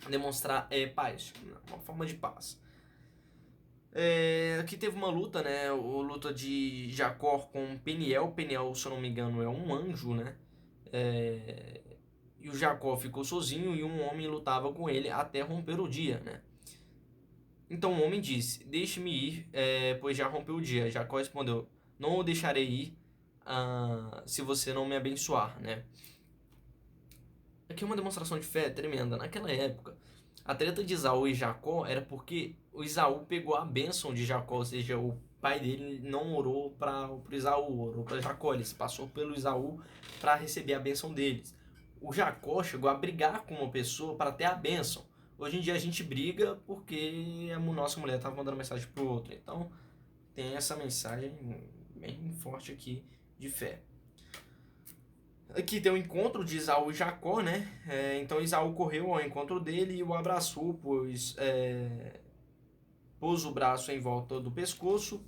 demonstrar paz, uma forma de paz. Aqui teve uma luta, né? A luta de Jacó com Peniel. Peniel, se eu não me engano, é um anjo, né? E o Jacó ficou sozinho e um homem lutava com ele até romper o dia, né? Então o homem disse: deixe-me ir, pois já rompeu o dia. Jacó respondeu: não o deixarei ir se você não me abençoar, né? Aqui é uma demonstração de fé tremenda. Naquela época, a treta de Esaú e Jacó era porque o Esaú pegou a bênção de Jacó, ou seja, o pai dele não orou para o Esaú, orou para Jacó, ele se passou pelo Esaú para receber a bênção deles. O Jacó chegou a brigar com uma pessoa para ter a bênção. Hoje em dia a gente briga porque a nossa mulher estava mandando mensagem pro outro. Então tem essa mensagem bem forte aqui de fé. Aqui tem o encontro de Esaú e Jacó, né? Então Esaú correu ao encontro dele e o abraçou, pôs o braço em volta do pescoço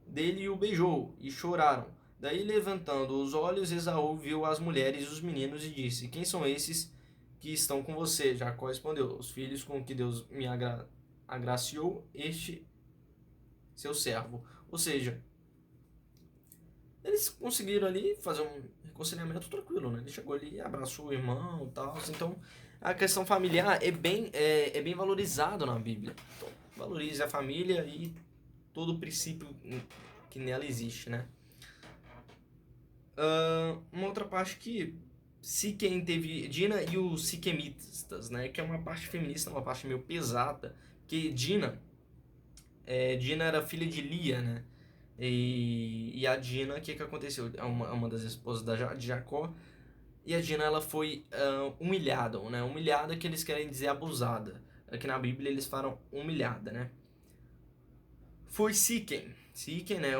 dele e o beijou, e choraram. Daí, levantando os olhos, Esaú viu as mulheres e os meninos e disse: Quem são esses que estão com você? Jacó respondeu: Os filhos com que Deus me agraciou, este seu servo. Ou seja, eles conseguiram ali fazer um reconciliamento tranquilo, né? Ele chegou ali, abraçou o irmão e tal. Então, a questão familiar é bem valorizado na Bíblia. Então, valorize a família e todo o princípio que nela existe, né? Uma outra parte que Siquem teve Dina e os siquemitas, né? Que é uma parte feminista, uma parte meio pesada. Que Dina era filha de Lia, né? E a Dina, o que aconteceu? Uma das esposas de Jacó. E a Dina, ela foi humilhada, né? Humilhada que eles querem dizer abusada. Aqui na Bíblia eles falam humilhada, né? Foi Siquem. Siquem, né?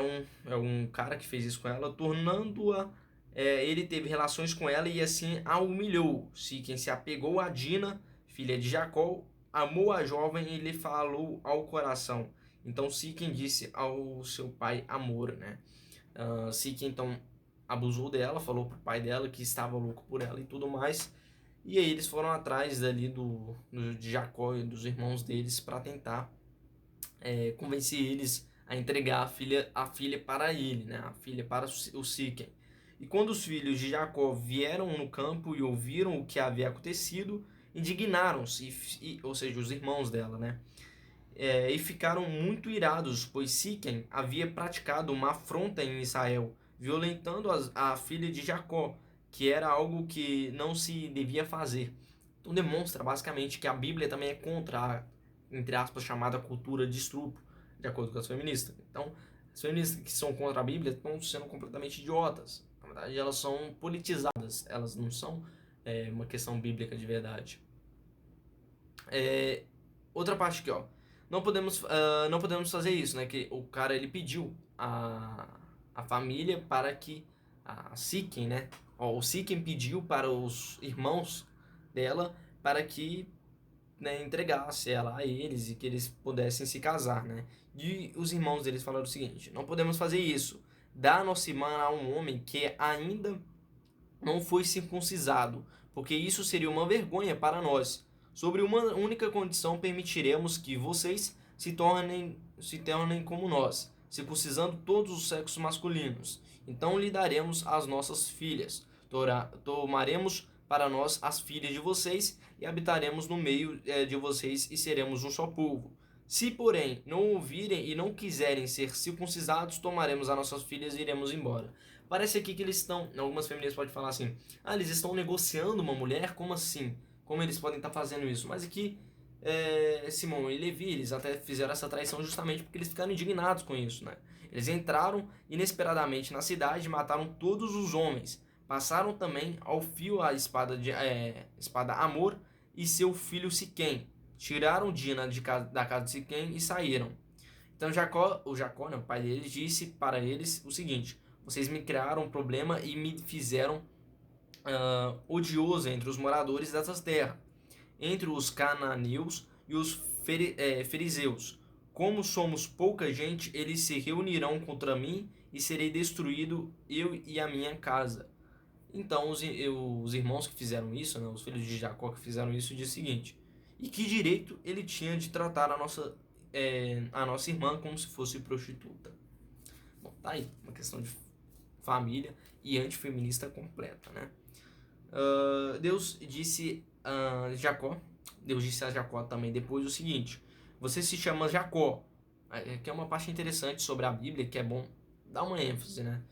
É um cara que fez isso com ela, tornando-a... ele teve relações com ela e assim a humilhou. Siquem se apegou a Dina, filha de Jacó, amou a jovem e lhe falou ao coração. Então Siquem disse ao seu pai Amor, né? Siquem então abusou dela, falou pro pai dela que estava louco por ela e tudo mais. E aí eles foram atrás dali de Jacó e dos irmãos deles para tentar convencer eles a entregar a filha para ele, né? A filha para o Siquem. E quando os filhos de Jacó vieram no campo e ouviram o que havia acontecido, indignaram-se, ou seja, os irmãos dela, né? E ficaram muito irados, pois Siquem havia praticado uma afronta em Israel, violentando a filha de Jacó, que era algo que não se devia fazer. Então demonstra basicamente que a Bíblia também é contra a, entre aspas, chamada cultura de estupro, de acordo com as feministas. Então, as feministas que são contra a Bíblia estão sendo completamente idiotas. Na verdade, elas são politizadas, elas não são uma questão bíblica de verdade. Outra parte aqui, ó. Não podemos fazer isso, né? Que o cara ele pediu a família para que a Siquem, né? Ó, o Siquem pediu para os irmãos dela para que, né, entregasse ela a eles e que eles pudessem se casar, né? E os irmãos deles falaram o seguinte: não podemos fazer isso. Dá nossa irmã a um homem que ainda não foi circuncisado, porque isso seria uma vergonha para nós. Sobre uma única condição permitiremos que vocês se tornem como nós, circuncisando todos os sexos masculinos. Então lhe daremos as nossas filhas. Tomaremos para nós as filhas de vocês e habitaremos no meio de vocês e seremos um só povo. Se, porém, não ouvirem e não quiserem ser circuncisados, tomaremos as nossas filhas e iremos embora. Parece aqui que eles estão, algumas feministas podem falar assim, eles estão negociando uma mulher? Como assim? Como eles podem estar fazendo isso? Mas aqui, Simão e Levi, eles até fizeram essa traição justamente porque eles ficaram indignados com isso, né? Eles entraram inesperadamente na cidade e mataram todos os homens. Passaram também ao fio a espada Amor e seu filho Siquém. Tiraram Dina da casa de Siquém e saíram. Então o Jacó, né, o pai deles, disse para eles o seguinte: vocês me criaram um problema e me fizeram odioso entre os moradores dessas terras, entre os cananeus e os fariseus. Como somos pouca gente, eles se reunirão contra mim e serei destruído, eu e a minha casa. Então os irmãos que fizeram isso, né, os filhos de Jacó que fizeram isso, dizem o seguinte: e que direito ele tinha de tratar a nossa irmã como se fosse prostituta? Bom, tá aí, uma questão de família e antifeminista completa, né? Deus disse a Jacó também depois o seguinte: você se chama Jacó. Que é uma parte interessante sobre a Bíblia, que é bom dar uma ênfase, né?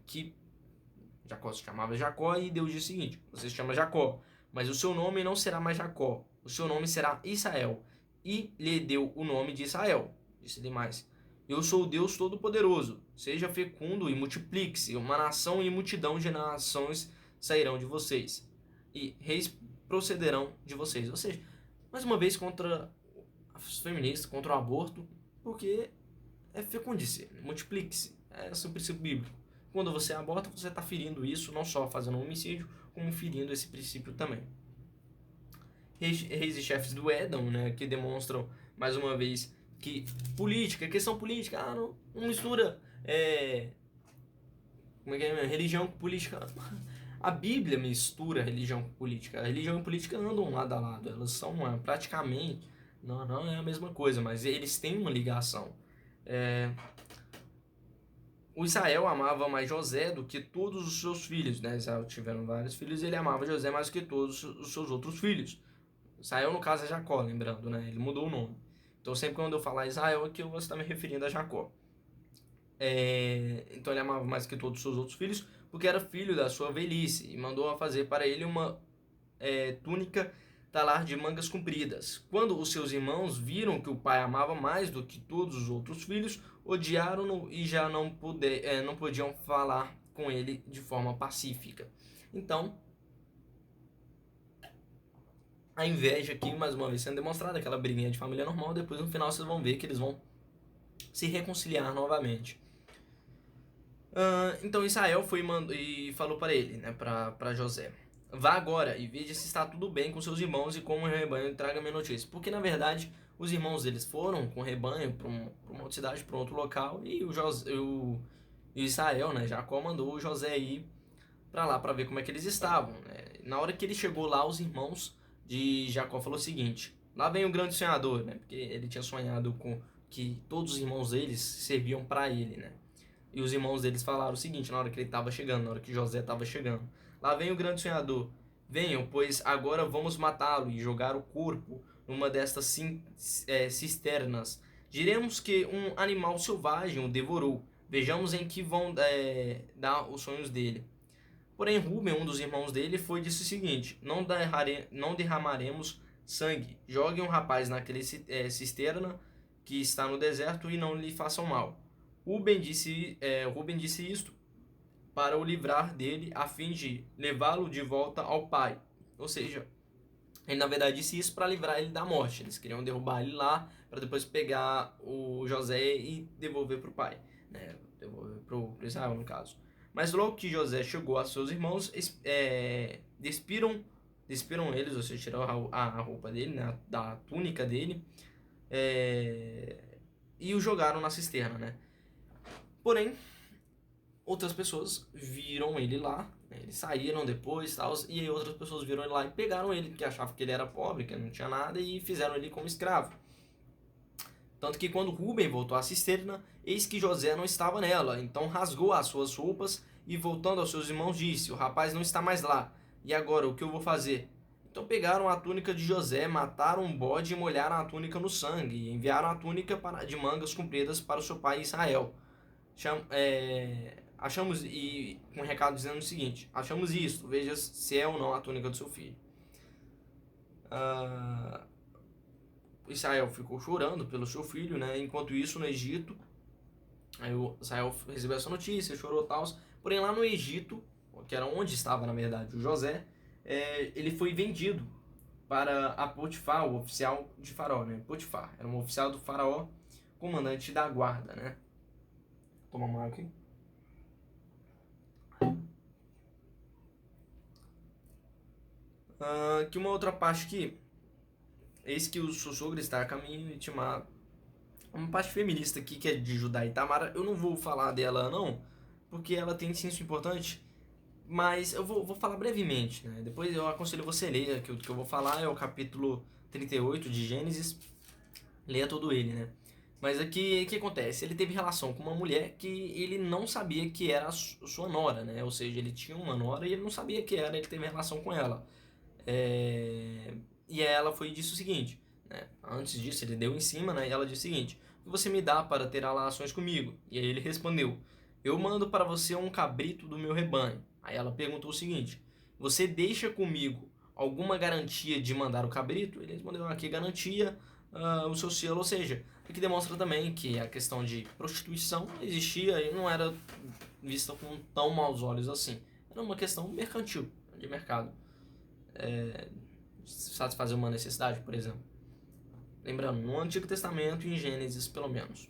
Que Jacó se chamava Jacó e Deus disse o seguinte: você se chama Jacó, mas o seu nome não será mais Jacó, o seu nome será Israel. E lhe deu o nome de Israel. Disse-lhe mais: eu sou o Deus Todo-Poderoso, seja fecundo e multiplique-se, uma nação e multidão de nações sairão de vocês, e reis procederão de vocês. Ou seja, mais uma vez contra as feministas, contra o aborto, porque é fecundice, multiplique-se, é o princípio bíblico. quando você aborta, você está ferindo isso, não só fazendo um homicídio, como ferindo esse princípio também. Reis e chefes do Édom, né, que demonstram, mais uma vez, que política, questão política, não mistura religião com política. A Bíblia mistura religião com política. A religião e política andam lado a lado, elas são praticamente, não é a mesma coisa, mas eles têm uma ligação. O Israel amava mais José do que todos os seus filhos, né? Israel tiveram vários filhos, ele amava José mais do que todos os seus outros filhos. Israel, no caso, é Jacó, lembrando, né? Ele mudou o nome. Então, sempre quando eu falar Israel aqui, eu vou estar me referindo a Jacó. Então, ele amava mais que todos os seus outros filhos, porque era filho da sua velhice, e mandou fazer para ele uma túnica talar de mangas compridas. Quando os seus irmãos viram que o pai amava mais do que todos os outros filhos, odiaram-no e já não podiam falar com ele de forma pacífica. Então, a inveja aqui, mais uma vez sendo demonstrada, aquela briguinha de família normal, depois no final vocês vão ver que eles vão se reconciliar novamente. Então Israel foi e falou para ele, né, para José: vá agora e veja se está tudo bem com seus irmãos e com o rebanho, e traga-me notícia. Porque na verdade os irmãos deles foram com o rebanho para uma outra cidade, para outro local, e o Israel, né, Jacó mandou o José ir para lá para ver como é que eles estavam, né? Na hora que ele chegou lá, os irmãos de Jacó falou o seguinte: lá vem o grande sonhador, né? Porque ele tinha sonhado com que todos os irmãos deles serviam para ele, né? E os irmãos deles falaram o seguinte na hora que ele estava chegando, na hora que José estava chegando: lá vem o grande sonhador, venham, pois agora vamos matá-lo e jogar o corpo numa destas cisternas. Diremos que um animal selvagem o devorou. Vejamos em que vão dar os sonhos dele. Porém, Rúben, um dos irmãos dele, disse o seguinte: não derramaremos sangue. Joguem um rapaz naquele cisterna que está no deserto e não lhe façam mal. Rúben disse isto para o livrar dele, a fim de levá-lo de volta ao pai. Ou seja, ele na verdade disse isso para livrar ele da morte. Eles queriam derrubar ele lá para depois pegar o José e devolver para o pai, né? Devolver para o Israel, no caso. Mas logo que José chegou a seus irmãos, despiram eles, ou seja, tiraram a roupa dele, né, da túnica dele, e o jogaram na cisterna, né? Porém, outras pessoas viram ele lá, né, eles saíram depois, e aí outras pessoas viram ele lá e pegaram ele, porque achavam que ele era pobre, que ele não tinha nada, e fizeram ele como escravo. Tanto que quando Rúben voltou à cisterna, eis que José não estava nela. Então rasgou as suas roupas e, voltando aos seus irmãos, disse: o rapaz não está mais lá. E agora, o que eu vou fazer? Então pegaram a túnica de José, mataram um bode e molharam a túnica no sangue. E enviaram a túnica de mangas compridas para o seu pai Israel. Achamos, e com um recado dizendo o seguinte: achamos isto, veja se é ou não a túnica do seu filho. Israel ficou chorando pelo seu filho, né? Enquanto isso, no Egito, aí o Israel recebeu essa notícia, chorou e tal. Porém, lá no Egito, que era onde estava, na verdade, o José, ele foi vendido para a Potifar, o oficial de Faraó, né? Potifar era um oficial do Faraó, comandante da guarda, né? Toma uma água aqui. Que uma outra parte aqui. Eis que o seu sogro está a caminho de Timar. Uma parte feminista aqui que é de Judá e Tamar. Eu não vou falar dela não, porque ela tem senso importante. Mas eu vou falar brevemente, né? Depois eu aconselho você a ler, que o que eu vou falar é o capítulo 38 de Gênesis. Leia todo ele, né? Mas aqui, o que acontece? Ele teve relação com uma mulher que ele não sabia que era a sua nora, né? Ou seja, ele tinha uma nora e ele não sabia que era, ele teve relação com ela. E ela foi e disse o seguinte, né? Antes disso, ele deu em cima, né? E ela disse o seguinte: o que você me dá para ter relações comigo? E aí ele respondeu: eu mando para você um cabrito do meu rebanho. Aí ela perguntou o seguinte: você deixa comigo alguma garantia de mandar o cabrito? Ele respondeu: aqui garantia o seu selo. Ou seja, o que demonstra também que a questão de prostituição existia e não era vista com tão maus olhos assim. Era uma questão mercantil, de mercado. Satisfazer uma necessidade, por exemplo. Lembrando, no Antigo Testamento e em Gênesis, pelo menos.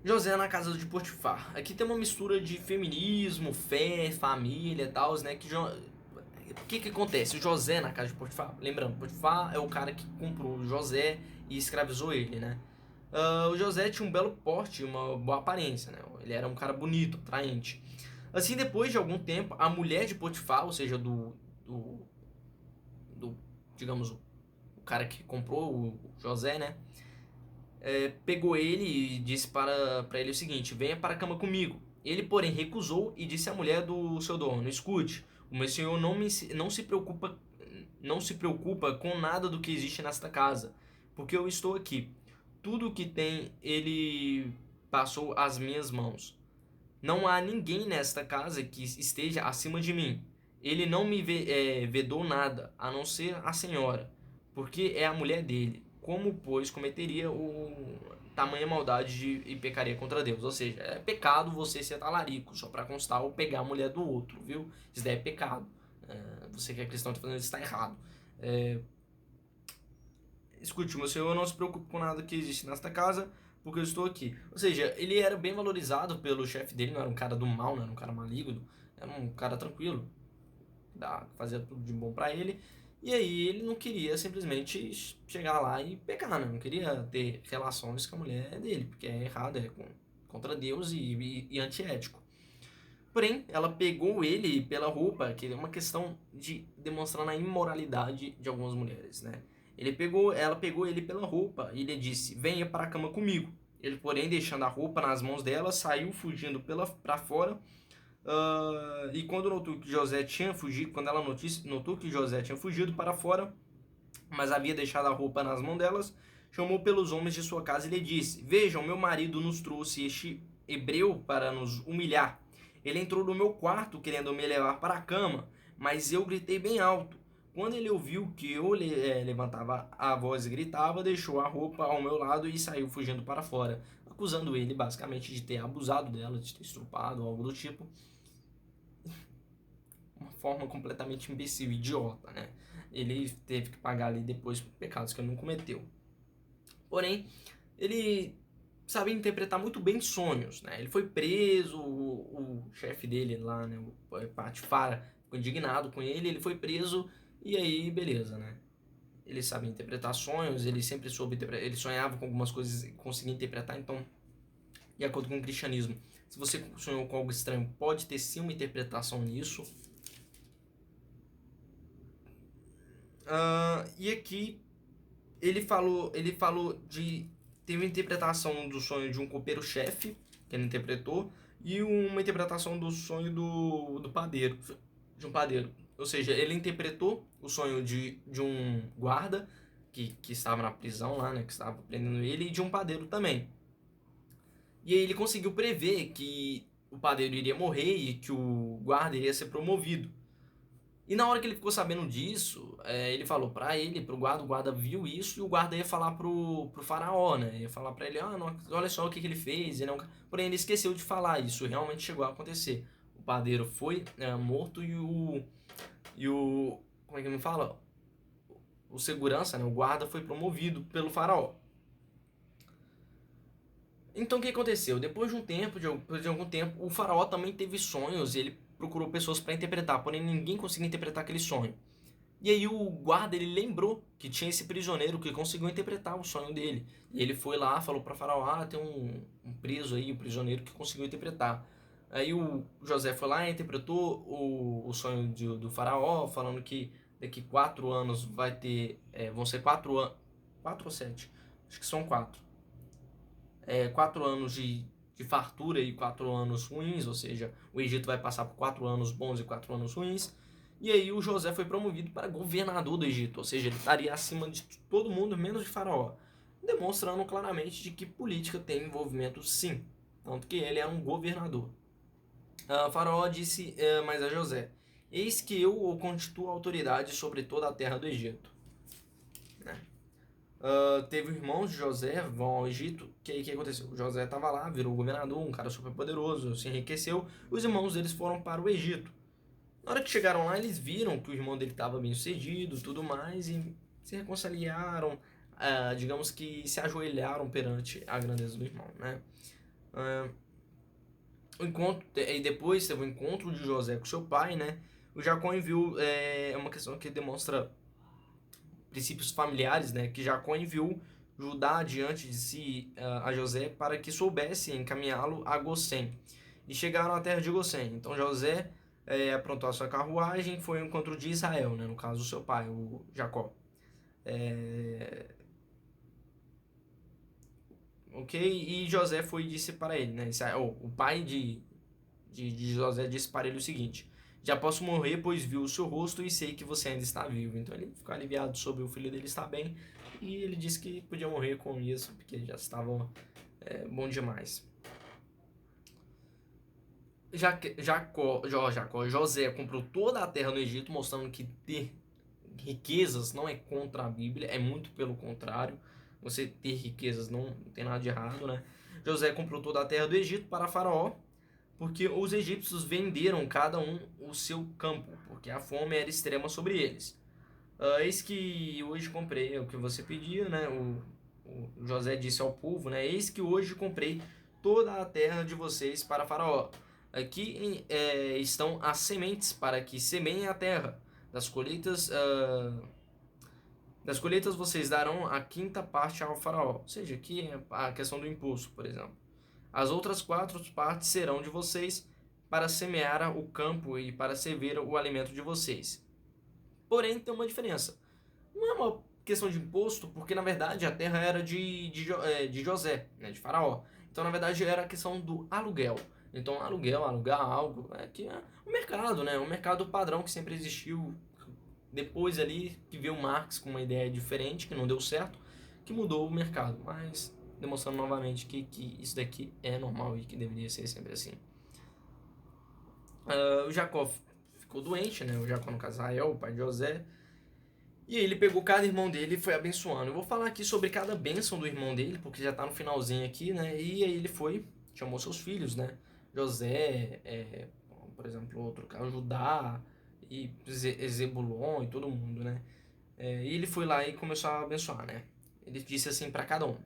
José na casa de Potifar. Aqui tem uma mistura de feminismo, fé, família e tal, né? O que acontece? O José na casa de Potifar. Lembrando, Potifar é o cara que comprou o José e escravizou ele, né? O José tinha um belo porte e uma boa aparência, né? Ele era um cara bonito, atraente. Assim, depois de algum tempo, a mulher de Potifar, ou seja, do, do digamos, o cara que comprou o José, né? Pegou ele e disse para ele o seguinte: venha para a cama comigo. Ele, porém, recusou e disse à mulher do seu dono: escute, o meu senhor não se preocupa com nada do que existe nesta casa, porque eu estou aqui. Tudo o que tem ele passou às minhas mãos. Não há ninguém nesta casa que esteja acima de mim. Ele não me vedou nada, a não ser a senhora, porque é a mulher dele. Como, pois, cometeria o tamanha maldade e pecaria contra Deus? Ou seja, é pecado você ser talarico, só para constar, ou pegar a mulher do outro, viu? Isso daí é pecado. Você que é cristão está fazendo isso, está errado. É, escute, meu senhor, não se preocupe com nada que existe nesta casa, porque eu estou aqui. Ou seja, ele era bem valorizado pelo chefe dele, não era um cara do mal, não era um cara maligno, era um cara tranquilo, fazia tudo de bom pra ele. E aí ele não queria simplesmente chegar lá e pecar, né? Não queria ter relações com a mulher dele, porque é errado, contra Deus e antiético. Porém, ela pegou ele pela roupa, que é uma questão de demonstrando a imoralidade de algumas mulheres, né? Ela pegou ele pela roupa e lhe disse: venha para a cama comigo. Ele, porém, deixando a roupa nas mãos dela, saiu fugindo para fora. E quando notou que José tinha fugido, quando ela notou que José tinha fugido para fora, mas havia deixado a roupa nas mãos delas, chamou pelos homens de sua casa e lhe disse: vejam, meu marido nos trouxe este hebreu para nos humilhar. Ele entrou no meu quarto querendo me levar para a cama, mas eu gritei bem alto. Quando ele ouviu que eu levantava a voz e gritava, deixou a roupa ao meu lado e saiu fugindo para fora, acusando ele basicamente de ter abusado dela, de ter estrupado, algo do tipo. Uma forma completamente imbecil, idiota, né? Ele teve que pagar ali depois por pecados que ele não cometeu. Porém, ele sabia interpretar muito bem sonhos, né? Ele foi preso, o chefe dele lá, né, o Patifara, ficou indignado com ele foi preso e aí, beleza, né? Ele sabia interpretar sonhos, ele sempre soube interpretar, ele sonhava com algumas coisas e conseguia interpretar, então, de acordo com o cristianismo, se você sonhou com algo estranho, pode ter sim uma interpretação nisso. E aqui ele falou de teve uma interpretação do sonho de um copeiro-chefe que ele interpretou e uma interpretação do sonho do padeiro, de um padeiro. Ou seja, ele interpretou o sonho de um guarda que estava na prisão lá, né, que estava prendendo ele, e de um padeiro também. E aí ele conseguiu prever que o padeiro iria morrer e que o guarda iria ser promovido. E na hora que ele ficou sabendo disso, ele falou pra ele, pro guarda, o guarda viu isso e o guarda ia falar pro faraó, né? Ia falar pra ele, não, olha só o que ele fez. Porém, ele esqueceu de falar, isso realmente chegou a acontecer. O padeiro foi morto e o. Como é que me fala? O segurança, né? O guarda foi promovido pelo faraó. Então o que aconteceu? Depois de um tempo, de algum tempo, o faraó também teve sonhos e ele procurou pessoas para interpretar, porém ninguém conseguia interpretar aquele sonho. E aí o guarda ele lembrou que tinha esse prisioneiro que conseguiu interpretar o sonho dele. E ele foi lá, falou para Faraó, tem um preso aí, um prisioneiro que conseguiu interpretar. Aí o José foi lá e interpretou o sonho do Faraó, falando que daqui 4 anos vão ser 4 anos, 4 ou 7, acho que são 4 anos de fartura e 4 anos ruins, ou seja, o Egito vai passar por 4 anos bons e 4 anos ruins. E aí o José foi promovido para governador do Egito, ou seja, ele estaria acima de todo mundo, menos de Faraó, demonstrando claramente de que política tem envolvimento sim, tanto que ele é um governador. Faraó disse mais a José: eis que eu o constituo autoridade sobre toda a terra do Egito. Né? Teve irmãos de José, vão ao Egito. Que aconteceu? O José estava lá, virou governador, um cara super poderoso, se enriqueceu. Os irmãos deles foram para o Egito. Na hora que chegaram lá, eles viram que o irmão dele estava bem sucedido, tudo mais, e se reconciliaram, digamos que se ajoelharam perante a grandeza do irmão, né? E depois teve o encontro de José com seu pai, né? O Jacó enviou, é uma questão que demonstra princípios familiares, né? Que Jacó enviou Judá diante de si a José para que soubesse encaminhá-lo a Gosém. E chegaram à terra de Gosém. Então José aprontou a sua carruagem e foi ao encontro de Israel, né? No caso, o seu pai, o Jacó. É, ok? E José foi e disse para ele, né? O pai de José disse para ele o seguinte: já posso morrer, pois vi o seu rosto e sei que você ainda está vivo. Então ele ficou aliviado sobre o filho dele estar bem e ele disse que podia morrer com isso, porque já estava bom demais. José comprou toda a terra no Egito, mostrando que ter riquezas não é contra a Bíblia, é muito pelo contrário. Você ter riquezas não tem nada de errado, né? José comprou toda a terra do Egito para Faraó, porque os egípcios venderam cada um o seu campo, porque a fome era extrema sobre eles. Eis que hoje comprei o que você pedia, né? O José disse ao povo, né? Eis que hoje comprei toda a terra de vocês para Faraó. Aqui estão as sementes para que semeiem a terra. Das colheitas, das colheitas vocês darão a quinta parte ao Faraó. Ou seja, aqui é a questão do imposto, por exemplo. As outras 4 partes serão de vocês para semear o campo e para servir o alimento de vocês. Porém, tem uma diferença. Não é uma questão de imposto, porque na verdade a terra era de José, né, de Faraó. Então, na verdade, era a questão do aluguel. Então, alugar algo, que é o mercado, né? O mercado padrão que sempre existiu. Depois ali que veio Marx com uma ideia diferente, que não deu certo, que mudou o mercado. Mas demonstrando novamente que isso daqui é normal e que deveria ser sempre assim. O Jacó ficou doente, né? O Jacó, no caso, Israel, o pai de José. E aí ele pegou cada irmão dele e foi abençoando. Eu vou falar aqui sobre cada bênção do irmão dele, porque já tá no finalzinho aqui, né? E aí ele foi, chamou seus filhos, né? José, por exemplo, outro cara, Judá, e Zebulon e todo mundo, né? E ele foi lá e começou a abençoar, né? Ele disse assim para cada um: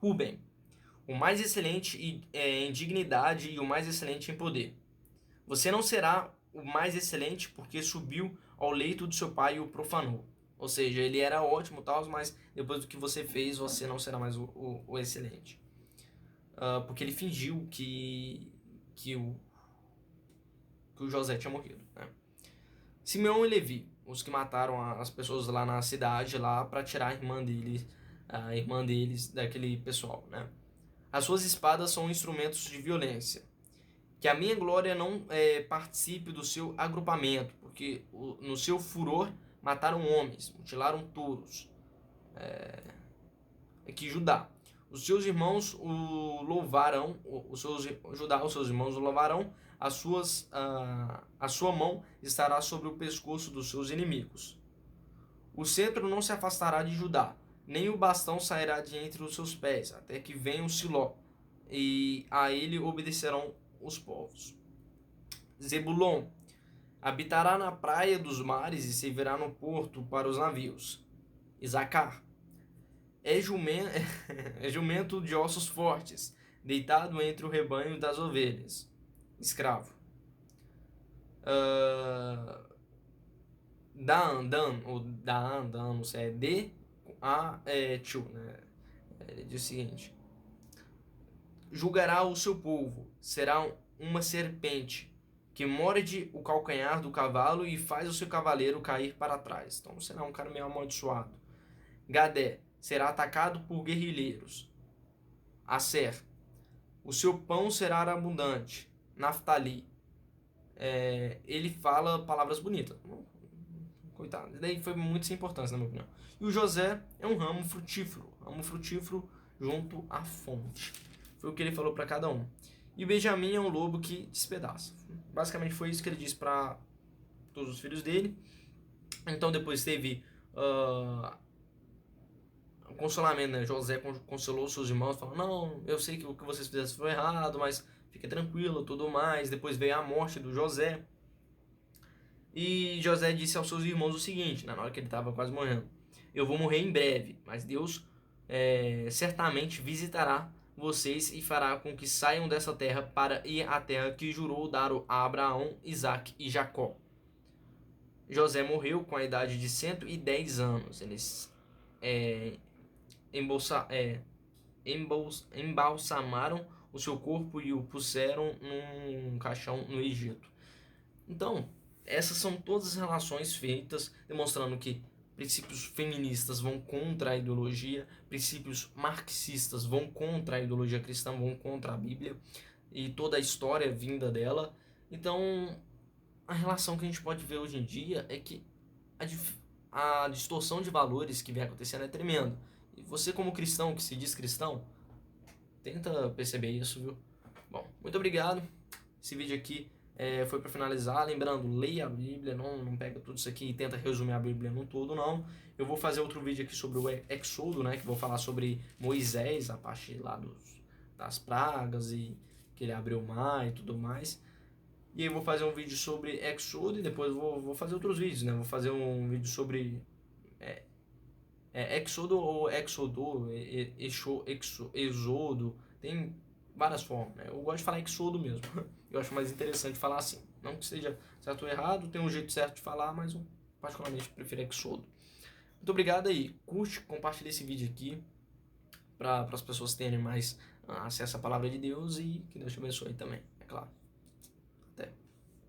Ruben, o mais excelente em dignidade e o mais excelente em poder. Você não será o mais excelente porque subiu ao leito do seu pai e o profanou. Ou seja, ele era ótimo, tal, mas depois do que você fez, você não será mais o excelente. Porque ele fingiu que o José tinha morrido. Né? Simeão e Levi, os que mataram as pessoas lá na cidade lá para tirar a irmã deles daquele pessoal. Né? As suas espadas são instrumentos de violência. Que a minha glória não participe do seu agrupamento, porque no seu furor mataram homens, mutilaram touros. Que Judá. Os seus irmãos o louvarão, Judá, os seus irmãos o louvarão, a sua mão estará sobre o pescoço dos seus inimigos. O cetro não se afastará de Judá, nem o bastão sairá de entre os seus pés, até que venha o Siló, e a ele obedecerão os povos. Zebulon habitará na praia dos mares e servirá no porto para os navios. Isacar é jumento de ossos fortes, deitado entre o rebanho das ovelhas. Escravo. Dan, não sei, Tchu, né? Ele diz o seguinte: julgará o seu povo, será uma serpente que morde o calcanhar do cavalo e faz o seu cavaleiro cair para trás. Então será um cara meio amaldiçoado. Gadé será atacado por guerrilheiros. Aser, o seu pão será abundante. Naftali, ele fala palavras bonitas. Coitado, isso daí foi muito sem importância, na minha opinião. E o José é um ramo frutífero junto à fonte. Foi o que ele falou para cada um. E o Benjamim é um lobo que despedaça. Basicamente foi isso que ele disse para todos os filhos dele. Então depois teve o consolamento, né? José consolou seus irmãos, falando: não, eu sei que o que vocês fizeram foi errado, mas fica tranquilo, tudo mais. Depois veio a morte do José. E José disse aos seus irmãos o seguinte, na hora que ele estava quase morrendo: eu vou morrer em breve, mas Deus certamente visitará vocês e fará com que saiam dessa terra para ir à terra que jurou dar a Abraão, Isaque e Jacó. José morreu com a idade de 110 anos. Eles embolsa, embalsamaram o seu corpo e o puseram num caixão no Egito. Então, essas são todas as relações feitas, demonstrando que princípios feministas vão contra a ideologia, princípios marxistas vão contra a ideologia cristã, vão contra a Bíblia e toda a história vinda dela. Então, a relação que a gente pode ver hoje em dia é que a distorção de valores que vem acontecendo é tremenda. E você, como cristão, que se diz cristão, tenta perceber isso, viu? Bom, muito obrigado. Esse vídeo aqui foi para finalizar. Lembrando, leia a Bíblia, não pega tudo isso aqui e tenta resumir a Bíblia num todo, não. Eu vou fazer outro vídeo aqui sobre o Éxodo, né? Que vou falar sobre Moisés, a parte lá das pragas e que ele abriu o mar e tudo mais. E aí eu vou fazer um vídeo sobre Éxodo e depois vou fazer outros vídeos, né? Vou fazer um vídeo sobre Éxodo ou Éxodo, Exodo, tem várias formas, né? Eu gosto de falar Exodo mesmo. Eu acho mais interessante falar assim. Não que seja certo ou errado, tem um jeito certo de falar, mas eu particularmente prefiro Exodo. Muito obrigado aí. Curte, compartilha esse vídeo aqui para as pessoas terem mais acesso à palavra de Deus e que Deus te abençoe também, é claro.